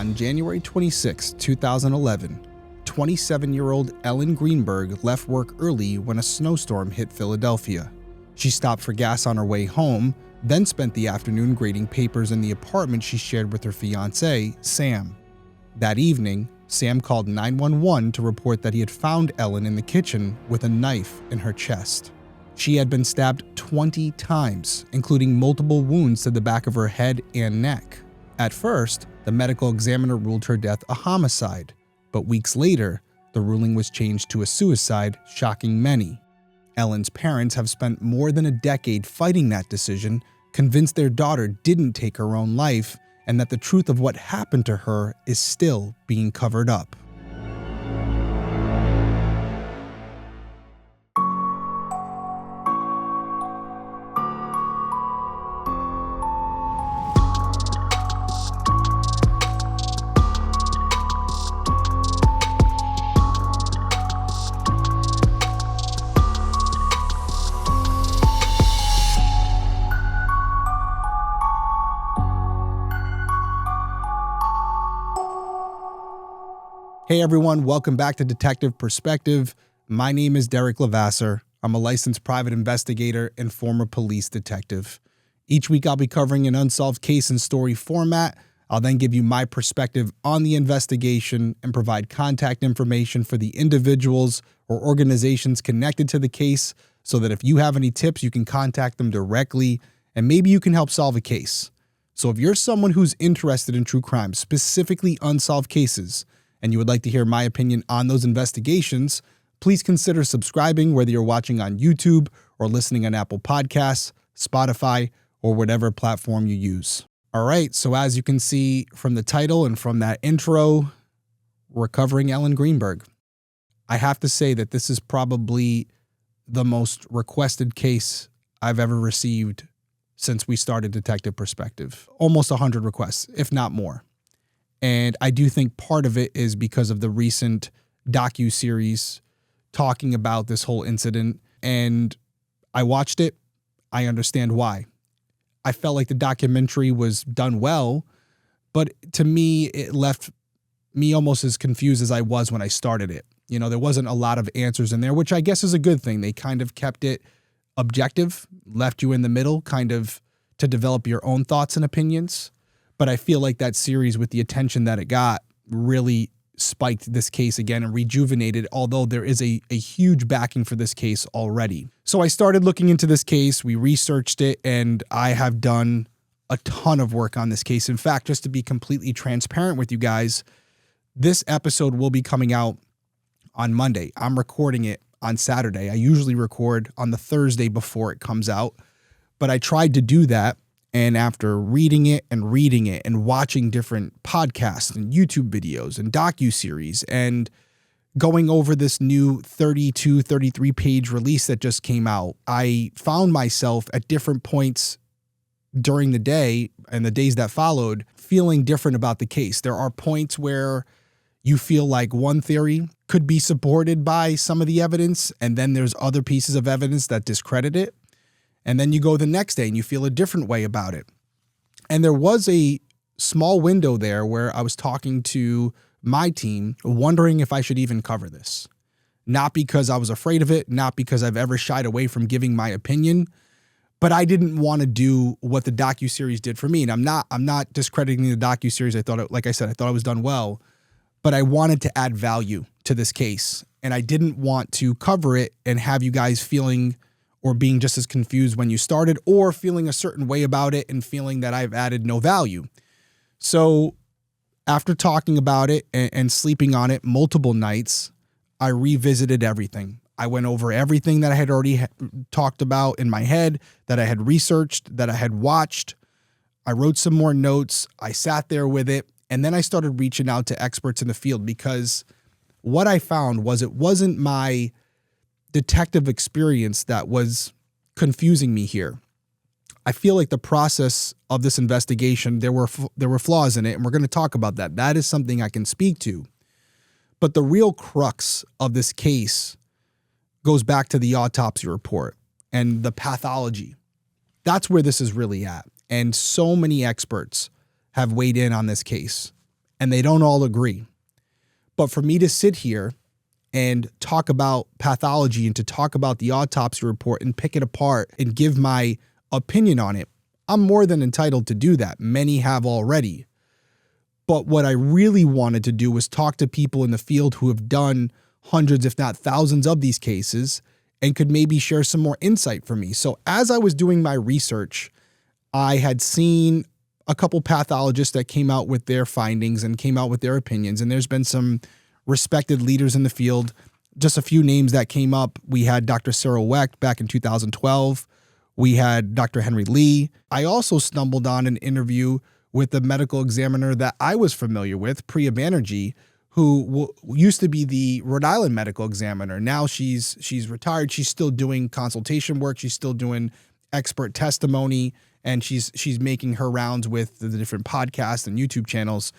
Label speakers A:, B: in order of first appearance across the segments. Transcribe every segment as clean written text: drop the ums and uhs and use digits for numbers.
A: On January 26, 2011, 27-year-old Ellen Greenberg left work early when a snowstorm hit Philadelphia. She stopped for gas on her way home, then spent the afternoon grading papers in the apartment she shared with her fiancé, Sam. That evening, Sam called 911 to report that he had found Ellen in the kitchen with a knife in her chest. She had been stabbed 20 times, including multiple wounds to the back of her head and neck. At first, the medical examiner ruled her death a homicide, but weeks later, the ruling was changed to a suicide, shocking many. Ellen's parents have spent more than a decade fighting that decision, convinced their daughter didn't take her own life, and that the truth of what happened to her is still being covered up. Hey everyone, welcome back to Detective Perspective. My name is Derrick Levasseur. I'm a licensed private investigator and former police detective. Each week I'll be covering an unsolved case in story format. I'll then give you my perspective on the investigation and provide contact information for the individuals or organizations connected to the case so that if you have any tips, you can contact them directly and maybe you can help solve a case. So if you're someone who's interested in true crime, specifically unsolved cases, and you would like to hear my opinion on those investigations, please consider subscribing whether you're watching on YouTube or listening on Apple Podcasts, Spotify, or whatever platform you use. All right, so as you can see from the title and from that intro, we're covering Ellen Greenberg. I have to say that this is probably the most requested case I've ever received since we started Detective Perspective. Almost 100 requests, if not more. And I do think part of it is because of the recent docu-series talking about this whole incident. And I watched it. I understand why. I felt like the documentary was done well, but to me, it left me almost as confused as I was when I started it. You know, there wasn't a lot of answers in there, which I guess is a good thing. They kind of kept it objective, left you in the middle, kind of to develop your own thoughts and opinions. But I feel like that series, with the attention that it got, really spiked this case again and rejuvenated, although there is a huge backing for this case already. So I started looking into this case, we researched it, and I have done a ton of work on this case. In fact, just to be completely transparent with you guys, this episode will be coming out on Monday. I'm recording it on Saturday. I usually record on the Thursday before it comes out, but I tried to do that. And after reading it and watching different podcasts and YouTube videos and docuseries and going over this new 32, 33-page release that just came out, I found myself at different points during the day and the days that followed feeling different about the case. There are points where you feel like one theory could be supported by some of the evidence, and then there's other pieces of evidence that discredit it. And then you go the next day and you feel a different way about it. And there was a small window there where I was talking to my team, wondering if I should even cover this. Not because I was afraid of it, not because I've ever shied away from giving my opinion, but I didn't want to do what the docuseries did for me. And I'm not discrediting the docuseries. I thought it was done well, but I wanted to add value to this case. And I didn't want to cover it and have you guys feeling or being just as confused when you started, or feeling a certain way about it and feeling that I've added no value. So after talking about it and sleeping on it multiple nights, I revisited everything. I went over everything that I had already talked about in my head, that I had researched, that I had watched. I wrote some more notes. I sat there with it. And then I started reaching out to experts in the field, because what I found was it wasn't my detective experience that was confusing me here. I feel like the process of this investigation, there were flaws in it, and we're going to talk about that. That is something I can speak to. But the real crux of this case goes back to the autopsy report and the pathology. That's where this is really at. And so many experts have weighed in on this case. and they don't all agree. But for me to sit here and talk about pathology and to talk about the autopsy report and pick it apart and give my opinion on it, I'm more than entitled to do that. Many have already. But what I really wanted to do was talk to people in the field who have done hundreds, if not thousands of these cases and could maybe share some more insight for me. So as I was doing my research, I had seen a couple pathologists that came out with their findings and came out with their opinions. And there's been some respected leaders in the field. Just a few names that came up. We had Dr. Sarah Wecht back in 2012. We had Dr. Henry Lee. I also stumbled on an interview with the medical examiner that I was familiar with, Priya Banerjee, who used to be the Rhode Island medical examiner. Now she's retired. She's still doing consultation work. She's still doing expert testimony, and she's making her rounds with the different podcasts and YouTube channels.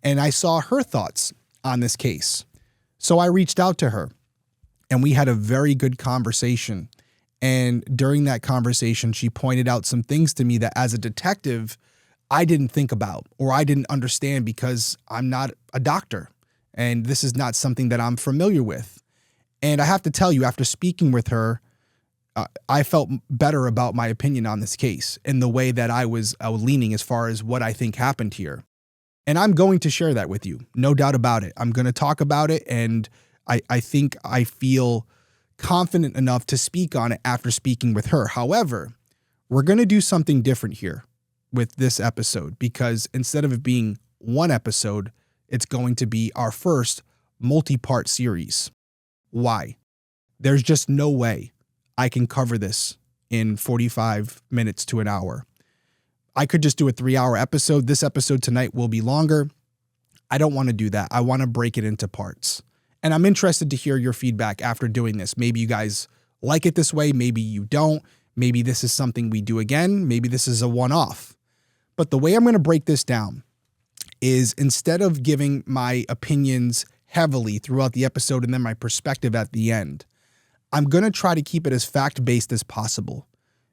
A: And I saw her thoughts on this case. So I reached out to her, and we had a very good conversation. And during that conversation, she pointed out some things to me that as a detective, I didn't think about or I didn't understand because I'm not a doctor. And this is not something that I'm familiar with. And I have to tell you, after speaking with her, I felt better about my opinion on this case and the way that I was leaning as far as what I think happened here. And I'm going to share that with you. No doubt about it. I'm going to talk about it. And I think I feel confident enough to speak on it after speaking with her. However, we're going to do something different here with this episode, because instead of it being one episode, it's going to be our first multi-part series. Why? There's just no way I can cover this in 45 minutes to an hour. I could just do a 3-hour episode. This episode tonight will be longer. I don't want to do that. I want to break it into parts. And I'm interested to hear your feedback after doing this. Maybe you guys like it this way. Maybe you don't. Maybe this is something we do again. Maybe this is a one-off. But the way I'm going to break this down is, instead of giving my opinions heavily throughout the episode and then my perspective at the end, I'm going to try to keep it as fact-based as possible.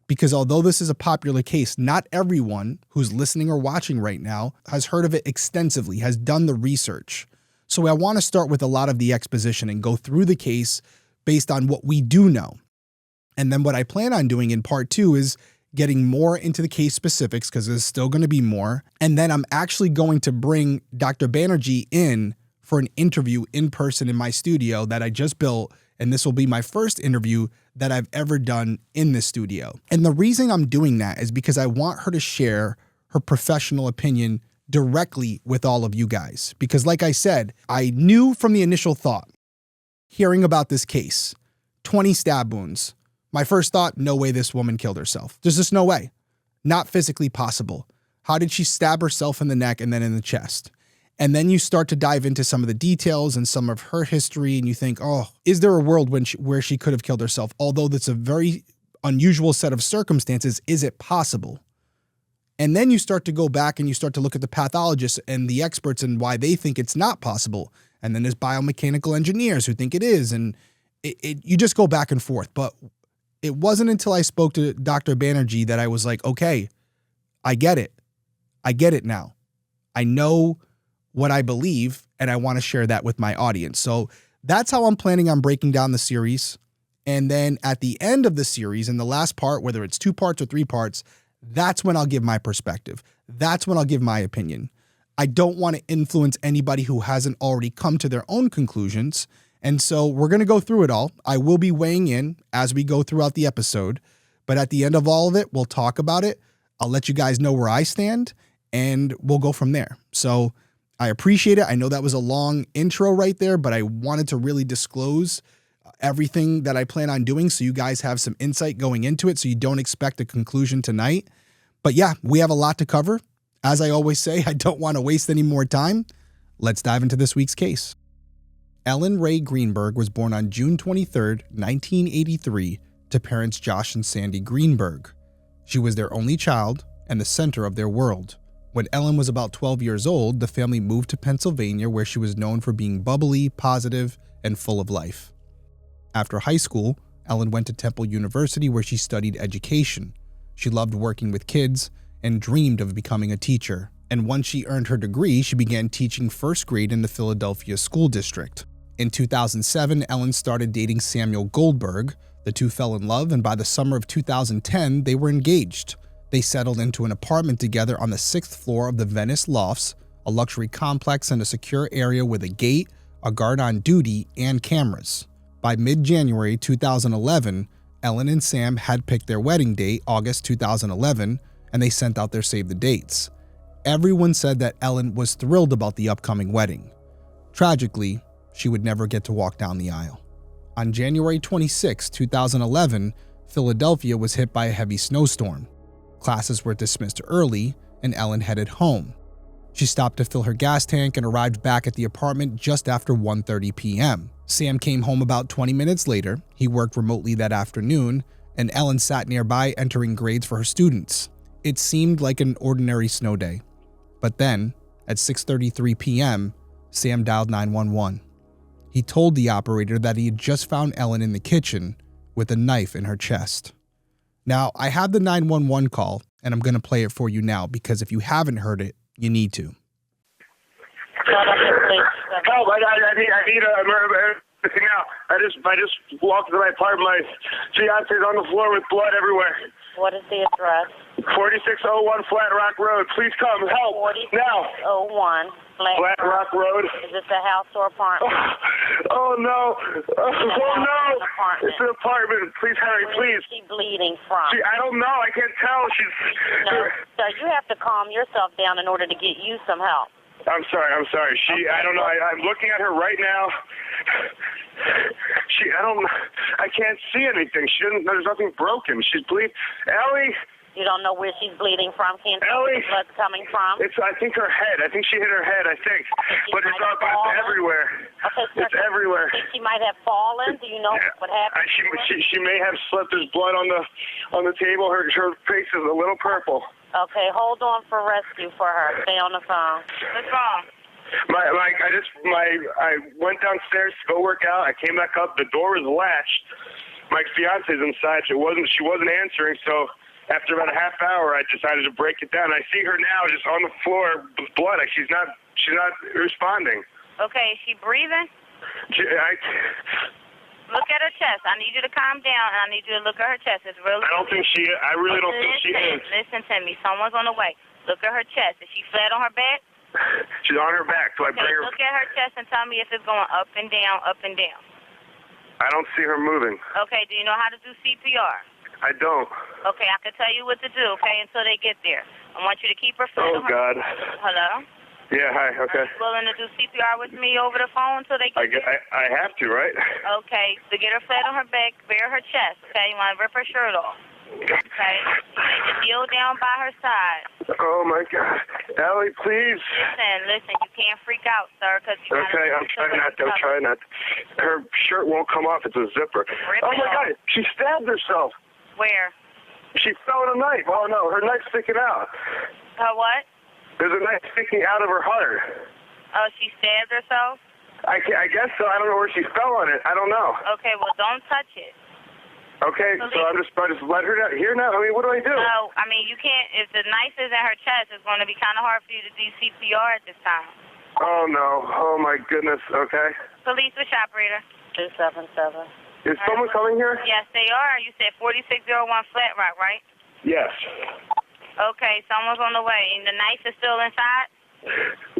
A: Because although this is a popular case, not everyone who's listening or watching right now has heard of it extensively, has done the research. So I want to start with a lot of the exposition and go through the case based on what we do know. And then what I plan on doing in part 2 is getting more into the case specifics, because there's still going to be more. And then I'm actually going to bring Dr. Banerjee in for an interview in person in my studio that I just built. And this will be my first interview that I've ever done in this studio. And the reason I'm doing that is because I want her to share her professional opinion directly with all of you guys. Because like I said, I knew from the initial thought, hearing about this case, 20 stab wounds, my first thought, no way this woman killed herself. There's just no way. Not physically possible. How did she stab herself in the neck and then in the chest? And then you start to dive into some of the details and some of her history, and you think, oh, is there a world where she could have killed herself? Although that's a very unusual set of circumstances, is it possible? And then you start to go back and you start to look at the pathologists and the experts and why they think it's not possible. And then there's biomechanical engineers who think it is. And you just go back and forth. But it wasn't until I spoke to Dr. Banerjee that I was like, okay, I get it. I get it now. I know what I believe, and I want to share that with my audience. So that's how I'm planning on breaking down the series. And then at the end of the series, in the last part, whether it's 2 parts or 3 parts, that's when I'll give my perspective. That's when I'll give my opinion. I don't want to influence anybody who hasn't already come to their own conclusions. And so we're going to go through it all. I will be weighing in as we go throughout the episode. But at the end of all of it, we'll talk about it. I'll let you guys know where I stand, and we'll go from there. So I appreciate it. I know that was a long intro right there, but I wanted to really disclose everything that I plan on doing so you guys have some insight going into it, so you don't expect a conclusion tonight. But yeah, we have a lot to cover. As I always say, I don't want to waste any more time. Let's dive into this week's case. Ellen Ray Greenberg was born on June 23, 1983, to parents Josh and Sandy Greenberg. She was their only child and the center of their world. When Ellen was about 12 years old, the family moved to Pennsylvania, where she was known for being bubbly, positive, and full of life. After high school, Ellen went to Temple University, where she studied education. She loved working with kids and dreamed of becoming a teacher, And once she earned her degree, she began teaching first grade in the Philadelphia school district. In 2007, Ellen started dating Samuel Goldberg. The two fell in love, and by the summer of 2010, they were engaged. They settled into an apartment together on the 6th floor of the Venice Lofts, a luxury complex in a secure area with a gate, a guard on duty, and cameras. By mid-January 2011, Ellen and Sam had picked their wedding date, August 2011, and they sent out their save the dates. Everyone said that Ellen was thrilled about the upcoming wedding. Tragically, she would never get to walk down the aisle. On January 26, 2011, Philadelphia was hit by a heavy snowstorm. Classes were dismissed early, and Ellen headed home. She stopped to fill her gas tank and arrived back at the apartment just after 1:30 p.m. Sam came home about 20 minutes later. He worked remotely that afternoon, and Ellen sat nearby entering grades for her students. It seemed like an ordinary snow day. But then, at 6:33 p.m., Sam dialed 911. He told the operator that he had just found Ellen in the kitchen with a knife in her chest. Now, I have the 911 call, and I'm going to play it for you now because if you haven't heard it, you need to.
B: Help! I need a everything out. I just walked into my apartment. My fiance's on the floor with blood everywhere.
C: What is the address?
B: 4601 Flat Rock Road. Please come help now.
C: 4601
B: Flat Rock Road.
C: Is this a house or apartment?
B: Oh no! Oh no!
C: Apartment.
B: It's an apartment. Please hurry, please.
C: Where is she bleeding from?
B: I don't know. I can't tell.
C: No, sir, you have to calm yourself down in order to get you some help.
B: I'm sorry.
C: Okay.
B: I don't know. I'm looking at her right now. I can't see anything. There's nothing broken. She's bleeding. Ellie!
C: You don't know where she's bleeding from? Can't see
B: Ellie!
C: where the blood's coming from?
B: I think her head. I think she hit her head, but it's everywhere.
C: Okay, sir,
B: it's everywhere.
C: You think she might have fallen? Do you know what happened?
B: She may have slipped. There's blood on the table. Her face is a little purple.
C: Okay, hold on for rescue for her. Stay on the phone. What's wrong?
B: I went downstairs to go work out. I came back up. The door was latched. My fiance's inside. She wasn't answering. So after about a half hour, I decided to break it down. I see her now, just on the floor with blood. She's not responding.
C: Okay, is she breathing? Look at her chest. I need you to calm down, and I need you to look at her chest. It's really.
B: I really don't think she is.
C: Listen to me. Someone's on the way. Look at her chest. Is she flat on her back?
B: She's on her back. So I bring her.
C: Look at her chest and tell me if it's going up and down, up and down.
B: I don't see her moving.
C: Okay. Do you know how to do CPR?
B: I don't.
C: Okay, I can tell you what to do. Okay, until they get there. I want you to keep her flat on her.
B: God.
C: Hello.
B: Yeah, hi, okay.
C: Are you willing to do CPR with me over the phone until they get there?
B: I have to, right?
C: Okay, so get her flat on her back, bare her chest, okay? You want to rip her shirt off. Okay? You need to kneel down by her side.
B: Oh, my God. Ellie, please.
C: Listen, you can't freak out, sir, because you
B: Okay, I'm trying not to. Her shirt won't come off. It's a zipper.
C: Oh, my
B: God, she stabbed herself.
C: Where?
B: She fell in a knife. Oh, no, her knife's sticking out.
C: Her what?
B: There's a knife sticking out of her heart.
C: Oh, she stabbed herself?
B: I guess so. I don't know where she fell on it. I don't know.
C: Okay, well, don't touch it.
B: Okay, so I just let her down. Here now? I mean, what do I do?
C: No, I mean, you can't. If the knife is in her chest, it's going to be kind of hard for you to do CPR at this time.
B: Oh, no. Oh, my goodness. Okay.
C: Police, which operator? 277.
B: Is someone coming here?
C: Yes, they are. You said 4601 Flat Rock, right?
B: Yes.
C: Okay, someone's on the way. And the knife is still inside?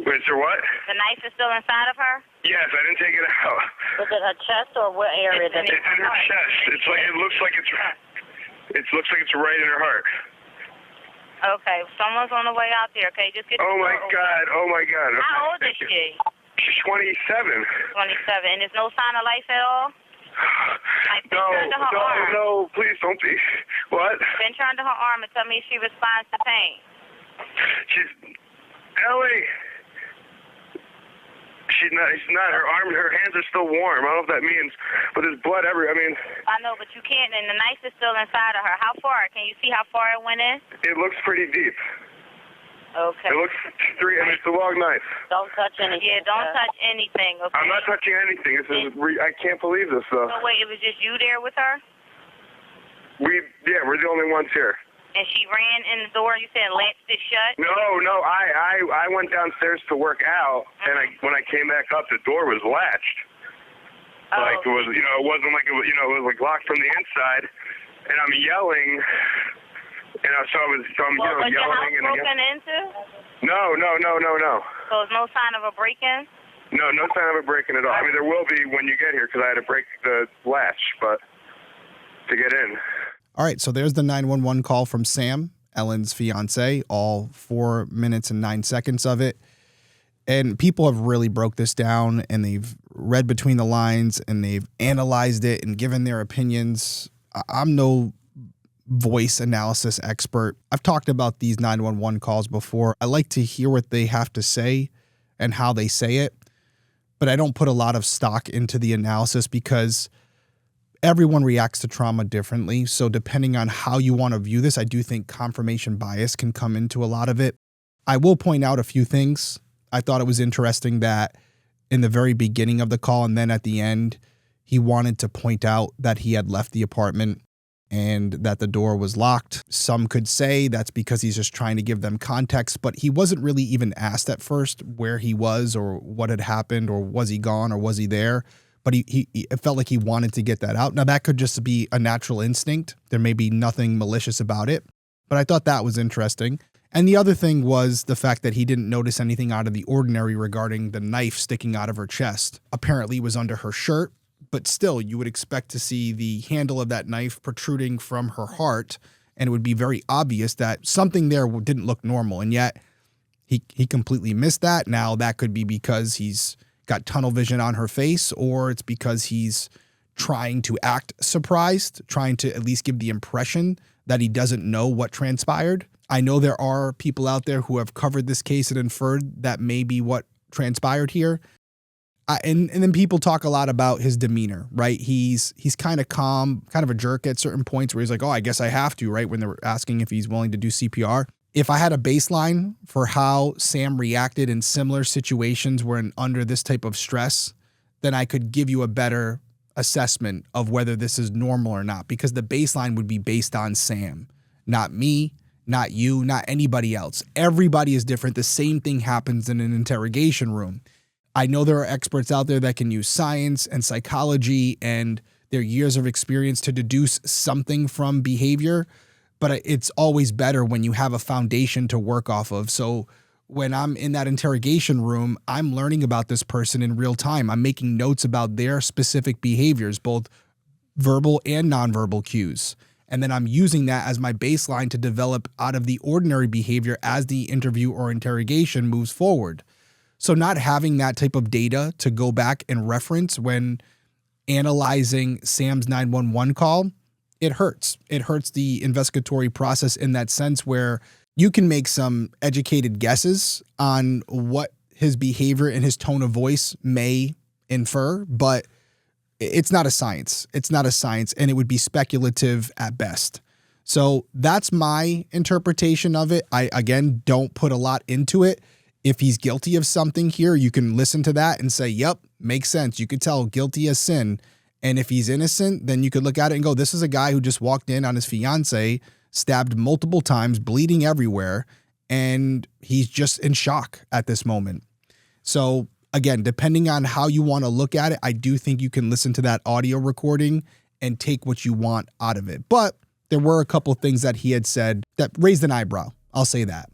B: Wait, so what?
C: The knife is still inside of her?
B: Yes, I didn't take it out.
C: Was it her chest or what area?
B: It's in her chest. It looks like it's right in her heart.
C: Okay, someone's on the way out there. Okay, just get.
B: Oh my God! Okay.
C: How old is she?
B: She's 27.
C: 27, and there's no sign of life at all.
B: No, please don't be. What?
C: Bend her under her arm and tell me if she responds to pain.
B: Ellie. She's not. Her hands are still warm. I don't know if that means, but there's blood everywhere.
C: I know, but you can't, and the knife is still inside of her. How far? Can you see how far it went in?
B: It looks pretty deep.
C: Okay.
B: It looks it's a long knife.
C: Don't touch anything. Yeah, don't touch anything, okay?
B: I'm not touching anything. I can't believe this, though.
C: So wait, it was just you there with her?
B: We're the only ones here.
C: And she ran in the door, you said latched it shut?
B: No, I went downstairs to work out, and when I came back up, the door was latched.
C: Oh.
B: Like, it was, it wasn't like, it was like locked from the inside, and I'm yelling, so I'm
C: Was your
B: yelling.
C: house
B: And
C: broken into?
B: No.
C: So there's no sign of a break-in?
B: No sign of a break-in at all. I mean, there will be when you get here, because I had to break the latch, but to get in.
A: All right, so there's the 911 call from Sam, Ellen's fiancé, all 4 minutes and 9 seconds of it. And people have really broke this down, and they've read between the lines, and they've analyzed it and given their opinions. I'm no voice analysis expert. I've talked about these 911 calls before. I like to hear what they have to say and how they say it, but I don't put a lot of stock into the analysis because everyone reacts to trauma differently. So depending on how you want to view this, I do think confirmation bias can come into a lot of it. I will point out a few things. I thought it was interesting that in the very beginning of the call and then at the end, he wanted to point out that he had left the apartment and that the door was locked. Some could say that's because he's just trying to give them context, but he wasn't really even asked at first where he was or what had happened or was he gone or was he there. But it felt like he wanted to get that out. Now, that could just be a natural instinct. There may be nothing malicious about it, but I thought that was interesting. And the other thing was the fact that he didn't notice anything out of the ordinary regarding the knife sticking out of her chest. Apparently it was under her shirt, but still you would expect to see the handle of that knife protruding from her heart, and it would be very obvious that something there didn't look normal. And yet he completely missed that. Now that could be because he's got tunnel vision on her face, or it's because he's trying to act surprised, trying to at least give the impression that he doesn't know what transpired. I know there are people out there who have covered this case and inferred that may be what transpired here. And then people talk a lot about his demeanor, right? He's kind of calm, kind of a jerk at certain points where he's like, oh, I guess I have to, right? When they're asking if he's willing to do CPR. If I had a baseline for how Sam reacted in similar situations when under this type of stress, then I could give you a better assessment of whether this is normal or not, because the baseline would be based on Sam, not me, not you, not anybody else. Everybody is different. The same thing happens in an interrogation room. I know there are experts out there that can use science and psychology and their years of experience to deduce something from behavior, but it's always better when you have a foundation to work off of. So when I'm in that interrogation room, I'm learning about this person in real time. I'm making notes about their specific behaviors, both verbal and nonverbal cues. And then I'm using that as my baseline to develop out of the ordinary behavior as the interview or interrogation moves forward. So not having that type of data to go back and reference when analyzing Sam's 911 call, it hurts. It hurts the investigatory process in that sense where you can make some educated guesses on what his behavior and his tone of voice may infer, but it's not a science. It's not a science, and it would be speculative at best. So that's my interpretation of it. I, again, don't put a lot into it. If he's guilty of something here, you can listen to that and say, yep, makes sense. You could tell guilty as sin. And if he's innocent, then you could look at it and go, this is a guy who just walked in on his fiance, stabbed multiple times, bleeding everywhere, and he's just in shock at this moment. So again, depending on how you want to look at it, I do think you can listen to that audio recording and take what you want out of it. But there were a couple things that he had said that raised an eyebrow. I'll say that.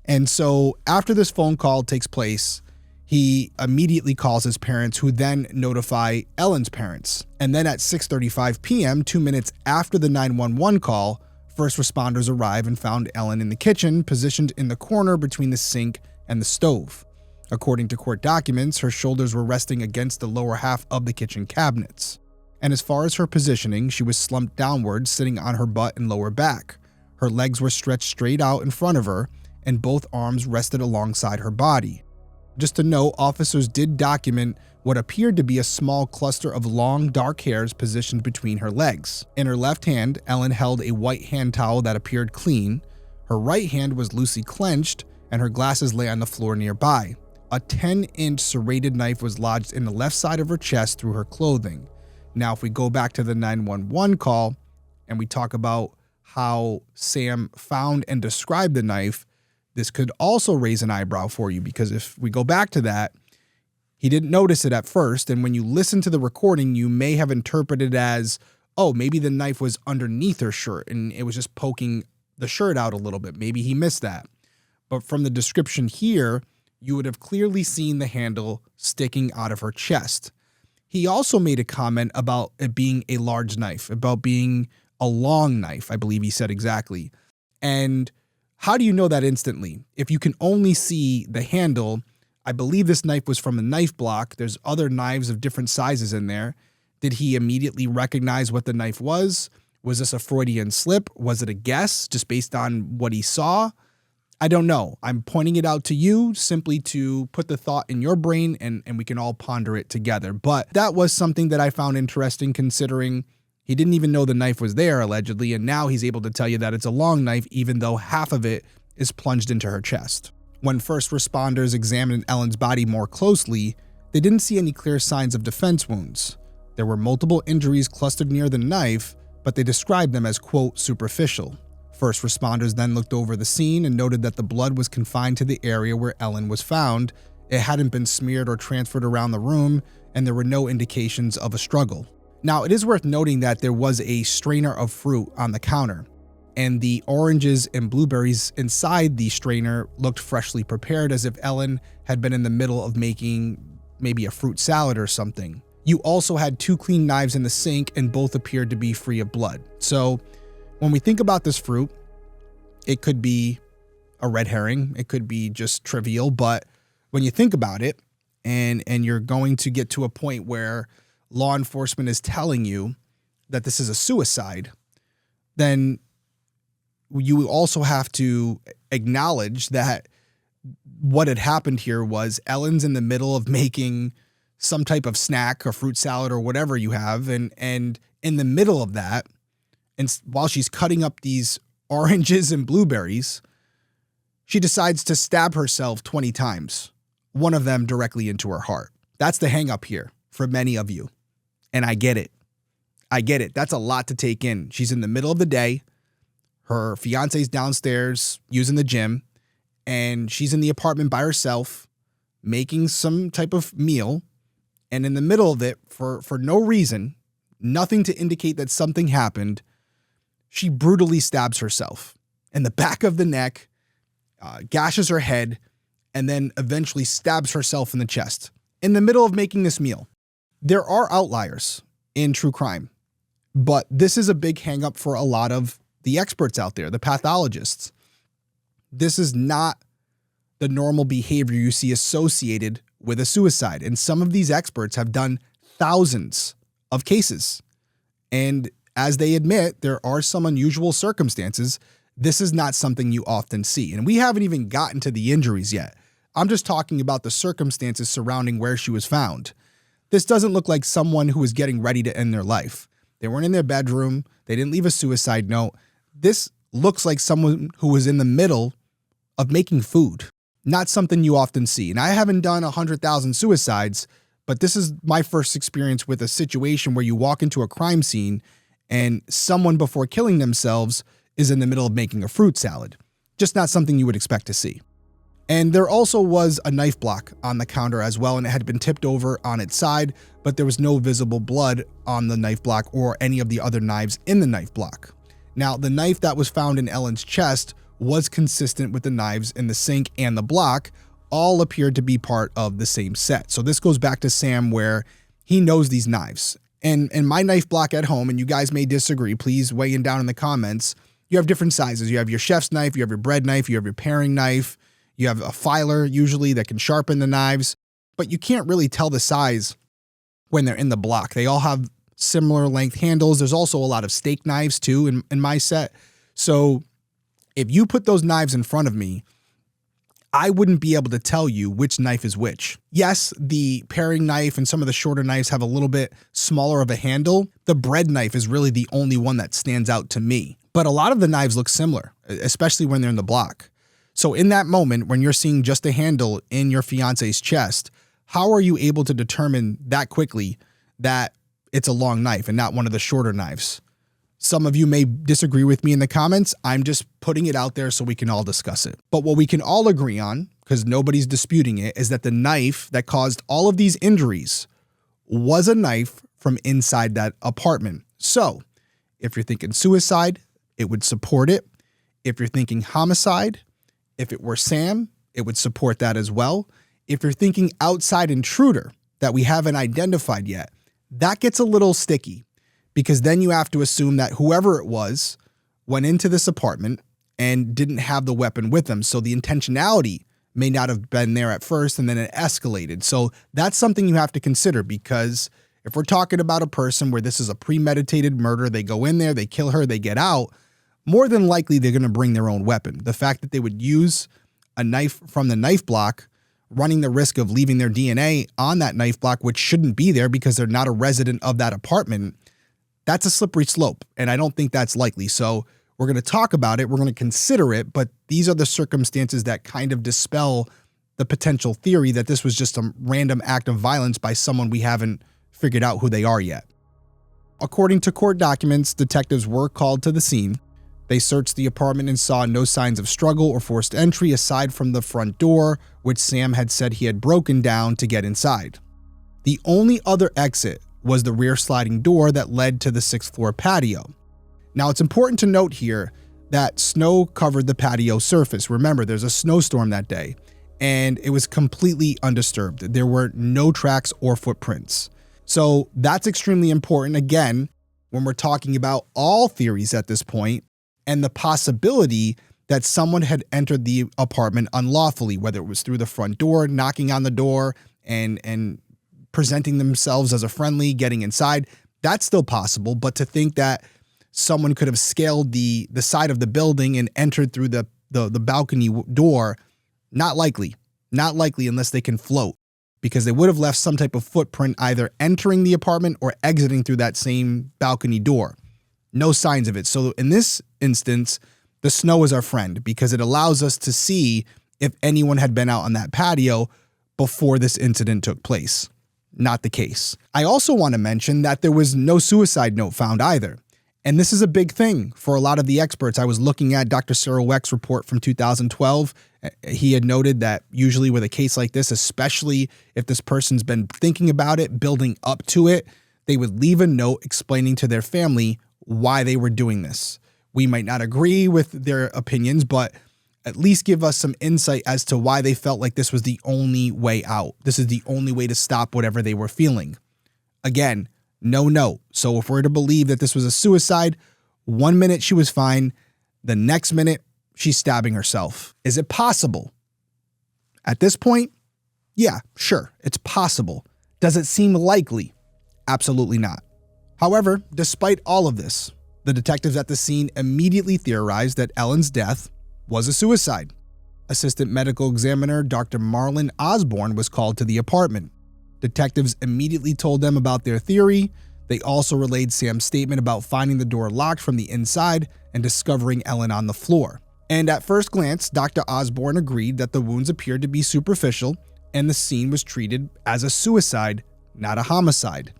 A: And so after this phone call takes place, he immediately calls his parents, who then notify Ellen's parents. And then at 6:35 p.m., 2 minutes after the 911 call, first responders arrive and found Ellen in the kitchen, positioned in the corner between the sink and the stove. According to court documents, her shoulders were resting against the lower half of the kitchen cabinets. And as far as her positioning, she was slumped downward, sitting on her butt and lower back. Her legs were stretched straight out in front of her, and both arms rested alongside her body. Just to note, officers did document what appeared to be a small cluster of long, dark hairs positioned between her legs. In her left hand, Ellen held a white hand towel that appeared clean. Her right hand was loosely clenched, and her glasses lay on the floor nearby. A 10-inch serrated knife was lodged in the left side of her chest through her clothing. Now, if we go back to the 911 call and we talk about how Sam found and described the knife, this could also raise an eyebrow for you, because if we go back to that, he didn't notice it at first, and when you listen to the recording, you may have interpreted it as, oh, maybe the knife was underneath her shirt and it was just poking the shirt out a little bit. Maybe he missed that. But from the description here, you would have clearly seen the handle sticking out of her chest. He also made a comment about it being a large knife, about being a long knife, I believe he said exactly. And how do you know that instantly? If you can only see the handle, I believe this knife was from a knife block. There's other knives of different sizes in there. Did he immediately recognize what the knife was? Was this a Freudian slip? Was it a guess just based on what he saw? I don't know. I'm pointing it out to you simply to put the thought in your brain and we can all ponder it together. But that was something that I found interesting, considering he didn't even know the knife was there, allegedly, and now he's able to tell you that it's a long knife, even though half of it is plunged into her chest. When first responders examined Ellen's body more closely, they didn't see any clear signs of defense wounds. There were multiple injuries clustered near the knife, but they described them as, quote, superficial. First responders then looked over the scene and noted that the blood was confined to the area where Ellen was found. It hadn't been smeared or transferred around the room, and there were no indications of a struggle. Now, it is worth noting that there was a strainer of fruit on the counter, and the oranges and blueberries inside the strainer looked freshly prepared, as if Ellen had been in the middle of making maybe a fruit salad or something. You also had 2 clean knives in the sink, and both appeared to be free of blood. So when we think about this fruit, it could be a red herring, it could be just trivial, but when you think about it, and you're going to get to a point where law enforcement is telling you that this is a suicide, then you also have to acknowledge that what had happened here was Ellen's in the middle of making some type of snack or fruit salad or whatever you have, and in the middle of that, and while she's cutting up these oranges and blueberries, she decides to stab herself 20 times, one of them directly into her heart. That's the hang up here for many of you. And I get it. I get it. That's a lot to take in. She's in the middle of the day. Her fiance's downstairs using the gym, and she's in the apartment by herself making some type of meal. And in the middle of it, for no reason, nothing to indicate that something happened, she brutally stabs herself in the back of the neck, gashes her head, and then eventually stabs herself in the chest in the middle of making this meal. There are outliers in true crime, but this is a big hang-up for a lot of the experts out there, the pathologists. This is not the normal behavior you see associated with a suicide. And some of these experts have done thousands of cases. And as they admit, there are some unusual circumstances. This is not something you often see. And we haven't even gotten to the injuries yet. I'm just talking about the circumstances surrounding where she was found. This doesn't look like someone who was getting ready to end their life. They weren't in their bedroom. They didn't leave a suicide note. This looks like someone who was in the middle of making food. Not something you often see. And I haven't done 100,000 suicides, but this is my first experience with a situation where you walk into a crime scene and someone before killing themselves is in the middle of making a fruit salad. Just not something you would expect to see. And there also was a knife block on the counter as well, and it had been tipped over on its side, but there was no visible blood on the knife block or any of the other knives in the knife block. Now, the knife that was found in Ellen's chest was consistent with the knives in the sink and the block, all appeared to be part of the same set. So this goes back to Sam, where he knows these knives. And my knife block at home, and you guys may disagree, please weigh in down in the comments. You have different sizes. You have your chef's knife, you have your bread knife, you have your paring knife, you have a filer usually that can sharpen the knives, but you can't really tell the size when they're in the block. They all have similar length handles. There's also a lot of steak knives too in my set. So if you put those knives in front of me, I wouldn't be able to tell you which knife is which. Yes, the paring knife and some of the shorter knives have a little bit smaller of a handle. The bread knife is really the only one that stands out to me. But a lot of the knives look similar, especially when they're in the block. So in that moment, when you're seeing just a handle in your fiance's chest, how are you able to determine that quickly that it's a long knife and not one of the shorter knives? Some of you may disagree with me in the comments. I'm just putting it out there so we can all discuss it. But what we can all agree on, because nobody's disputing it, is that the knife that caused all of these injuries was a knife from inside that apartment. So if you're thinking suicide, it would support it. If you're thinking homicide, if it were Sam, it would support that as well. If you're thinking outside intruder that we haven't identified yet, that gets a little sticky, because then you have to assume that whoever it was went into this apartment and didn't have the weapon with them. So the intentionality may not have been there at first, and then it escalated. So that's something you have to consider, because if we're talking about a person where this is a premeditated murder, they go in there, they kill her, they get out, more than likely they're going to bring their own weapon. The fact that they would use a knife from the knife block, running the risk of leaving their DNA on that knife block, which shouldn't be there because they're not a resident of that apartment, that's a slippery slope. And I don't think that's likely. So we're going to talk about it. We're going to consider it. But these are the circumstances that kind of dispel the potential theory that this was just a random act of violence by someone we haven't figured out who they are yet. According to court documents, detectives were called to the scene. They searched the apartment and saw no signs of struggle or forced entry aside from the front door, which Sam had said he had broken down to get inside. The only other exit was the rear sliding door that led to the 6th floor patio. Now, it's important to note here that snow covered the patio surface. Remember, there's a snowstorm that day, and it was completely undisturbed. There were no tracks or footprints. So that's extremely important, again, when we're talking about all theories at this point, and the possibility that someone had entered the apartment unlawfully, whether it was through the front door, knocking on the door, and presenting themselves as a friendly, getting inside. That's still possible, but to think that someone could have scaled the side of the building and entered through the balcony door, not likely. Not likely unless they can float, because they would have left some type of footprint either entering the apartment or exiting through that same balcony door. No signs of it. So in this instance, the snow is our friend, because it allows us to see if anyone had been out on that patio before this incident took place. Not the case. I also want to mention that there was no suicide note found either. And this is a big thing for a lot of the experts. I was looking at Dr. Cyril Weck's report from 2012. He had noted that usually with a case like this, especially if this person's been thinking about it, building up to it, they would leave a note explaining to their family why they were doing this. We might not agree with their opinions, but at least give us some insight as to why they felt like this was the only way out. This is the only way to stop whatever they were feeling. Again, no note. So if we're to believe that this was a suicide, 1 minute she was fine, the next minute she's stabbing herself. Is it possible? At this point, yeah, sure, it's possible. Does it seem likely? Absolutely not. However, despite all of this, the detectives at the scene immediately theorized that Ellen's death was a suicide. Assistant medical examiner Dr. Marlon Osborne was called to the apartment. Detectives immediately told them about their theory. They also relayed Sam's statement about finding the door locked from the inside and discovering Ellen on the floor. And at first glance, Dr. Osborne agreed that the wounds appeared to be superficial and the scene was treated as a suicide, not a homicide.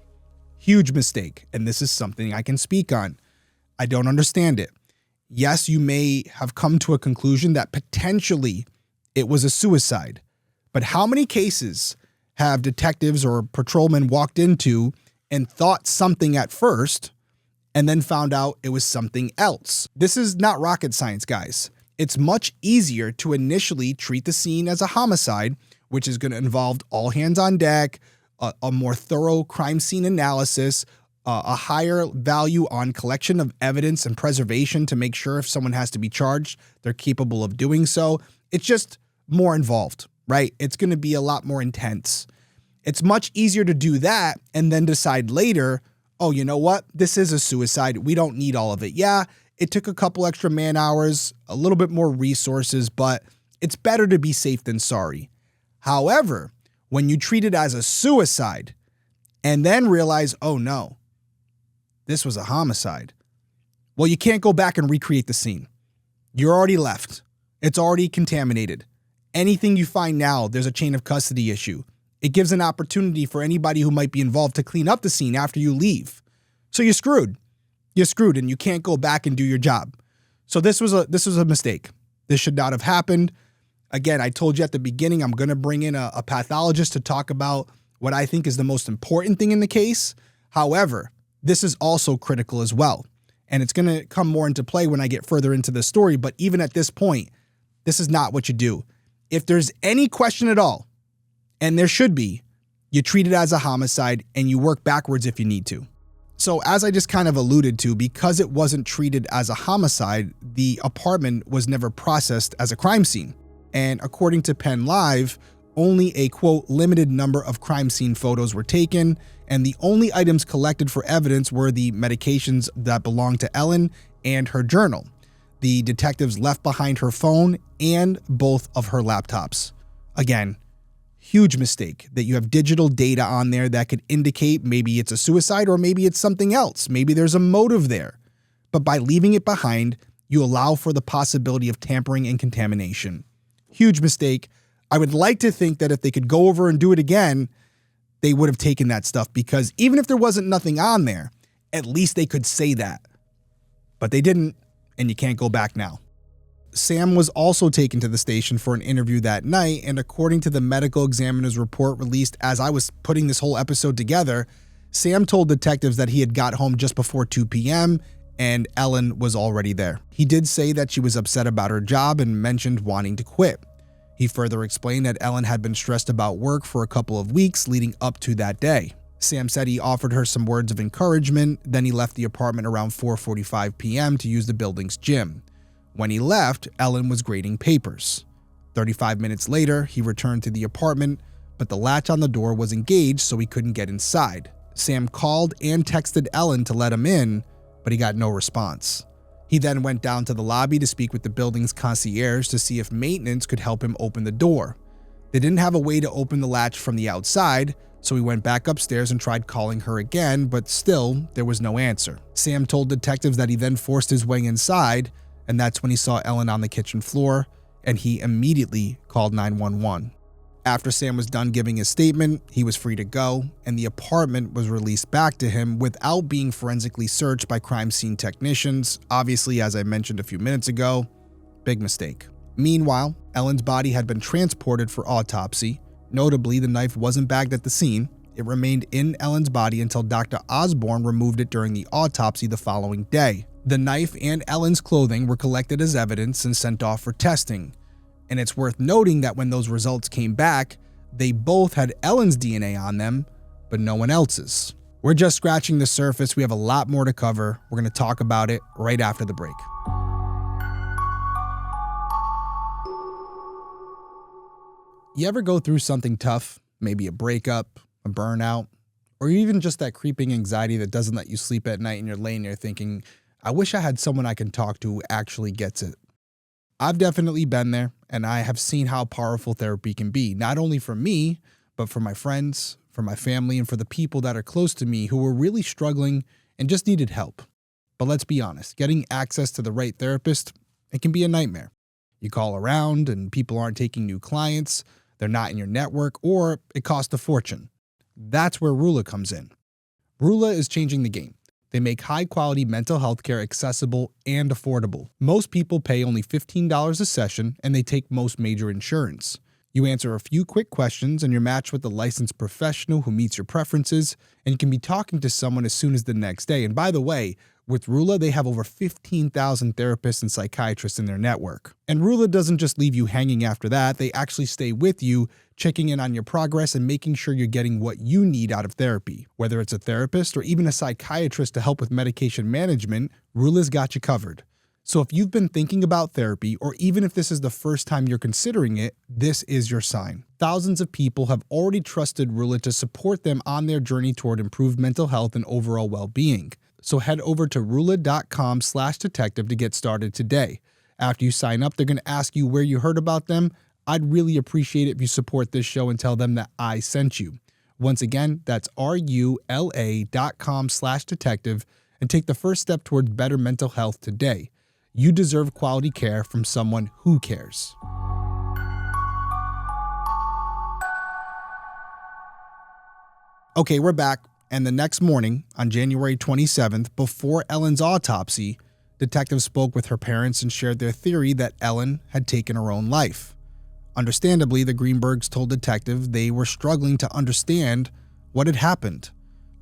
A: Huge mistake, and this is something I can speak on. I don't understand it. Yes, you may have come to a conclusion that potentially it was a suicide, but how many cases have detectives or patrolmen walked into and thought something at first and then found out it was something else? This is not rocket science, guys. It's much easier to initially treat the scene as a homicide, which is going to involve all hands on deck, a more thorough crime scene analysis, a higher value on collection of evidence and preservation to make sure if someone has to be charged, they're capable of doing so. It's just more involved, right? It's going to be a lot more intense. It's much easier to do that and then decide later, oh, you know what? This is a suicide. We don't need all of it. Yeah, it took a couple extra man hours, a little bit more resources, but it's better to be safe than sorry. However, when you treat it as a suicide and then realize, oh no, this was a homicide. Well, you can't go back and recreate the scene. You're already left. It's already contaminated. Anything you find now, there's a chain of custody issue. It gives an opportunity for anybody who might be involved to clean up the scene after you leave. So you're screwed. you're screwed and you can't go back and do your job. So this was a mistake. This should not have happened. Again, I told you at the beginning, I'm going to bring in a pathologist to talk about what I think is the most important thing in the case. However, this is also critical as well. And it's going to come more into play when I get further into the story. But even at this point, this is not what you do. If there's any question at all, and there should be, you treat it as a homicide and you work backwards if you need to. So as I just kind of alluded to, because it wasn't treated as a homicide, the apartment was never processed as a crime scene. And according to Penn Live, only a, quote, limited number of crime scene photos were taken, and the only items collected for evidence were the medications that belonged to Ellen and her journal. The detectives left behind her phone and both of her laptops. Again, huge mistake that you have digital data on there that could indicate maybe it's a suicide or maybe it's something else. Maybe there's a motive there. But by leaving it behind, you allow for the possibility of tampering and contamination. Huge mistake. I would like to think that if they could go over and do it again, they would have taken that stuff, because even if there wasn't nothing on there, at least they could say that. But they didn't, and you can't go back now. Sam was also taken to the station for an interview that night, and according to the medical examiner's report released as I was putting this whole episode together, Sam told detectives that he had got home just before 2 p.m. and Ellen was already there. He did say that she was upset about her job and mentioned wanting to quit. He further explained that Ellen had been stressed about work for a couple of weeks leading up to that day. Sam said he offered her some words of encouragement, then he left the apartment around 4:45 p.m. to use the building's gym. When he left, Ellen was grading papers. 35 minutes later, he returned to the apartment, but the latch on the door was engaged so he couldn't get inside. Sam called and texted Ellen to let him in, but he got no response. He then went down to the lobby to speak with the building's concierge to see if maintenance could help him open the door. They didn't have a way to open the latch from the outside, so he went back upstairs and tried calling her again, but still, there was no answer. Sam told detectives that he then forced his way inside, and that's when he saw Ellen on the kitchen floor, and he immediately called 911. After Sam was done giving his statement, he was free to go, and the apartment was released back to him without being forensically searched by crime scene technicians. Obviously, as I mentioned a few minutes ago, big mistake. Meanwhile, Ellen's body had been transported for autopsy. Notably, the knife wasn't bagged at the scene. It remained in Ellen's body until Dr. Osborne removed it during the autopsy the following day. The knife and Ellen's clothing were collected as evidence and sent off for testing. And it's worth noting that when those results came back, they both had Ellen's DNA on them, but no one else's. We're just scratching the surface. We have a lot more to cover. We're going to talk about it right after the break. You ever go through something tough? Maybe a breakup, a burnout, or even just that creeping anxiety that doesn't let you sleep at night and you're laying there thinking, I wish I had someone I can talk to who actually gets it. I've definitely been there, and I have seen how powerful therapy can be, not only for me, but for my friends, for my family, and for the people that are close to me who were really struggling and just needed help. But let's be honest, getting access to the right therapist, it can be a nightmare. You call around and people aren't taking new clients, they're not in your network, or it costs a fortune. That's where Rula comes in. Rula is changing the game. They make high-quality mental health care accessible and affordable. Most people pay only $15 a session, and they take most major insurance. You answer a few quick questions, and you're matched with a licensed professional who meets your preferences, and you can be talking to someone as soon as the next day. And by the way, with Rula, they have over 15,000 therapists and psychiatrists in their network. And Rula doesn't just leave you hanging after that. They actually stay with you, checking in on your progress and making sure you're getting what you need out of therapy. Whether it's a therapist or even a psychiatrist to help with medication management, Rula's got you covered. So if you've been thinking about therapy, or even if this is the first time you're considering it, this is your sign. Thousands of people have already trusted Rula to support them on their journey toward improved mental health and overall well-being. So head over to rula.com/detective to get started today. After you sign up, they're going to ask you where you heard about them. I'd really appreciate it if you support this show and tell them that I sent you. Once again, that's rula.com/detective and take the first step towards better mental health today. You deserve quality care from someone who cares. Okay, we're back. And the next morning, on January 27th, before Ellen's autopsy, detectives spoke with her parents and shared their theory that Ellen had taken her own life. Understandably, the Greenbergs told detectives they were struggling to understand what had happened.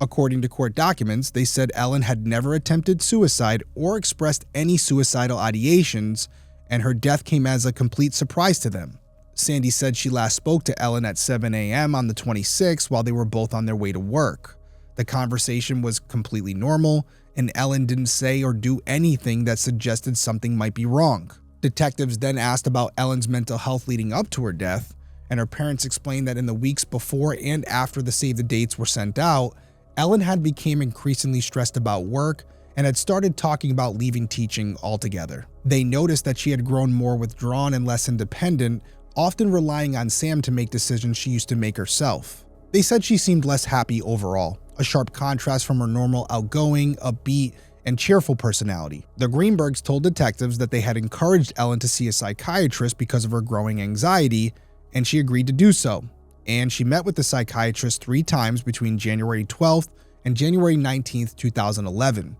A: According to court documents, they said Ellen had never attempted suicide or expressed any suicidal ideations, and her death came as a complete surprise to them. Sandy said she last spoke to Ellen at 7 a.m. on the 26th while they were both on their way to work. The conversation was completely normal, and Ellen didn't say or do anything that suggested something might be wrong. Detectives then asked about Ellen's mental health leading up to her death, and her parents explained that in the weeks before and after the save the dates were sent out, Ellen had become increasingly stressed about work and had started talking about leaving teaching altogether. They noticed that she had grown more withdrawn and less independent, often relying on Sam to make decisions she used to make herself. They said she seemed less happy overall, a sharp contrast from her normal outgoing, upbeat, and cheerful personality. The Greenbergs told detectives that they had encouraged Ellen to see a psychiatrist because of her growing anxiety, and she agreed to do so. And she met with the psychiatrist 3 times between January 12th and January 19th, 2011.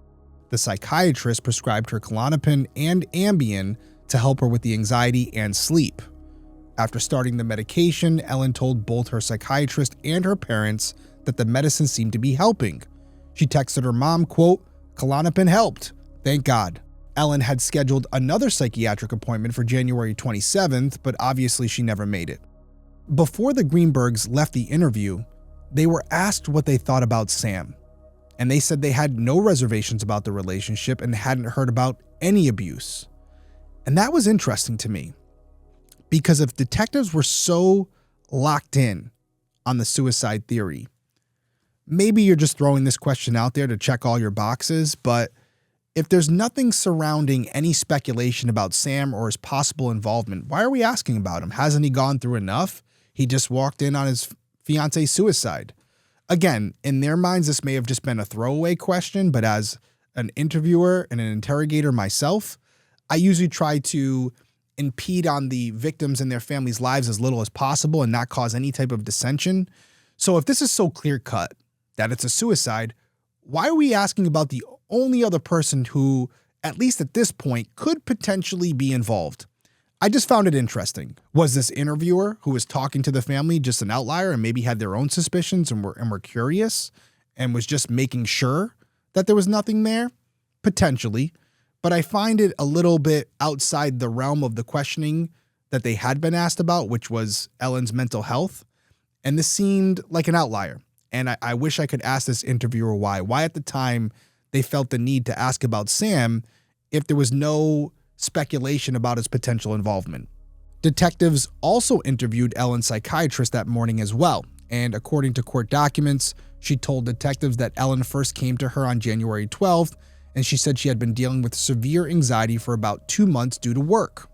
A: The psychiatrist prescribed her Klonopin and Ambien to help her with the anxiety and sleep. After starting the medication, Ellen told both her psychiatrist and her parents that the medicine seemed to be helping. She texted her mom, quote, "Klonopin helped. Thank God." Ellen had scheduled another psychiatric appointment for January 27th, but obviously she never made it. Before the Greenbergs left the interview, they were asked what they thought about Sam, and they said they had no reservations about the relationship and hadn't heard about any abuse. And that was interesting to me, because if detectives were so locked in on the suicide theory, maybe you're just throwing this question out there to check all your boxes, but if there's nothing surrounding any speculation about Sam or his possible involvement, why are we asking about him? Hasn't he gone through enough? He just walked in on his fiance's suicide. Again, in their minds, this may have just been a throwaway question, but as an interviewer and an interrogator myself, I usually try to impede on the victims and their families' lives as little as possible and not cause any type of dissension. So if this is so clear-cut that it's a suicide, why are we asking about the only other person who, at least at this point, could potentially be involved? I just found it interesting. Was this interviewer who was talking to the family just an outlier and maybe had their own suspicions and were curious and was just making sure that there was nothing there? Potentially. But I find it a little bit outside the realm of the questioning that they had been asked about, which was Ellen's mental health. And this seemed like an outlier. And I wish I could ask this interviewer why. Why at the time they felt the need to ask about Sam if there was no speculation about his potential involvement. Detectives also interviewed Ellen's psychiatrist that morning as well. And according to court documents, she told detectives that Ellen first came to her on January 12th, and she said she had been dealing with severe anxiety for about 2 months due to work.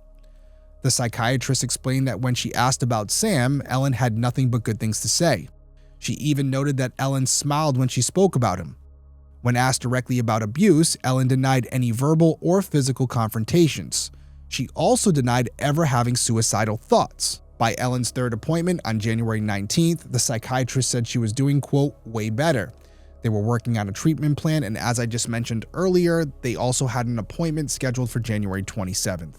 A: The psychiatrist explained that when she asked about Sam, Ellen had nothing but good things to say. She even noted that Ellen smiled when she spoke about him. When asked directly about abuse, Ellen denied any verbal or physical confrontations. She also denied ever having suicidal thoughts. By Ellen's third appointment on January 19th, the psychiatrist said she was doing, quote, way better. They were working on a treatment plan, and as I just mentioned earlier, they also had an appointment scheduled for January 27th.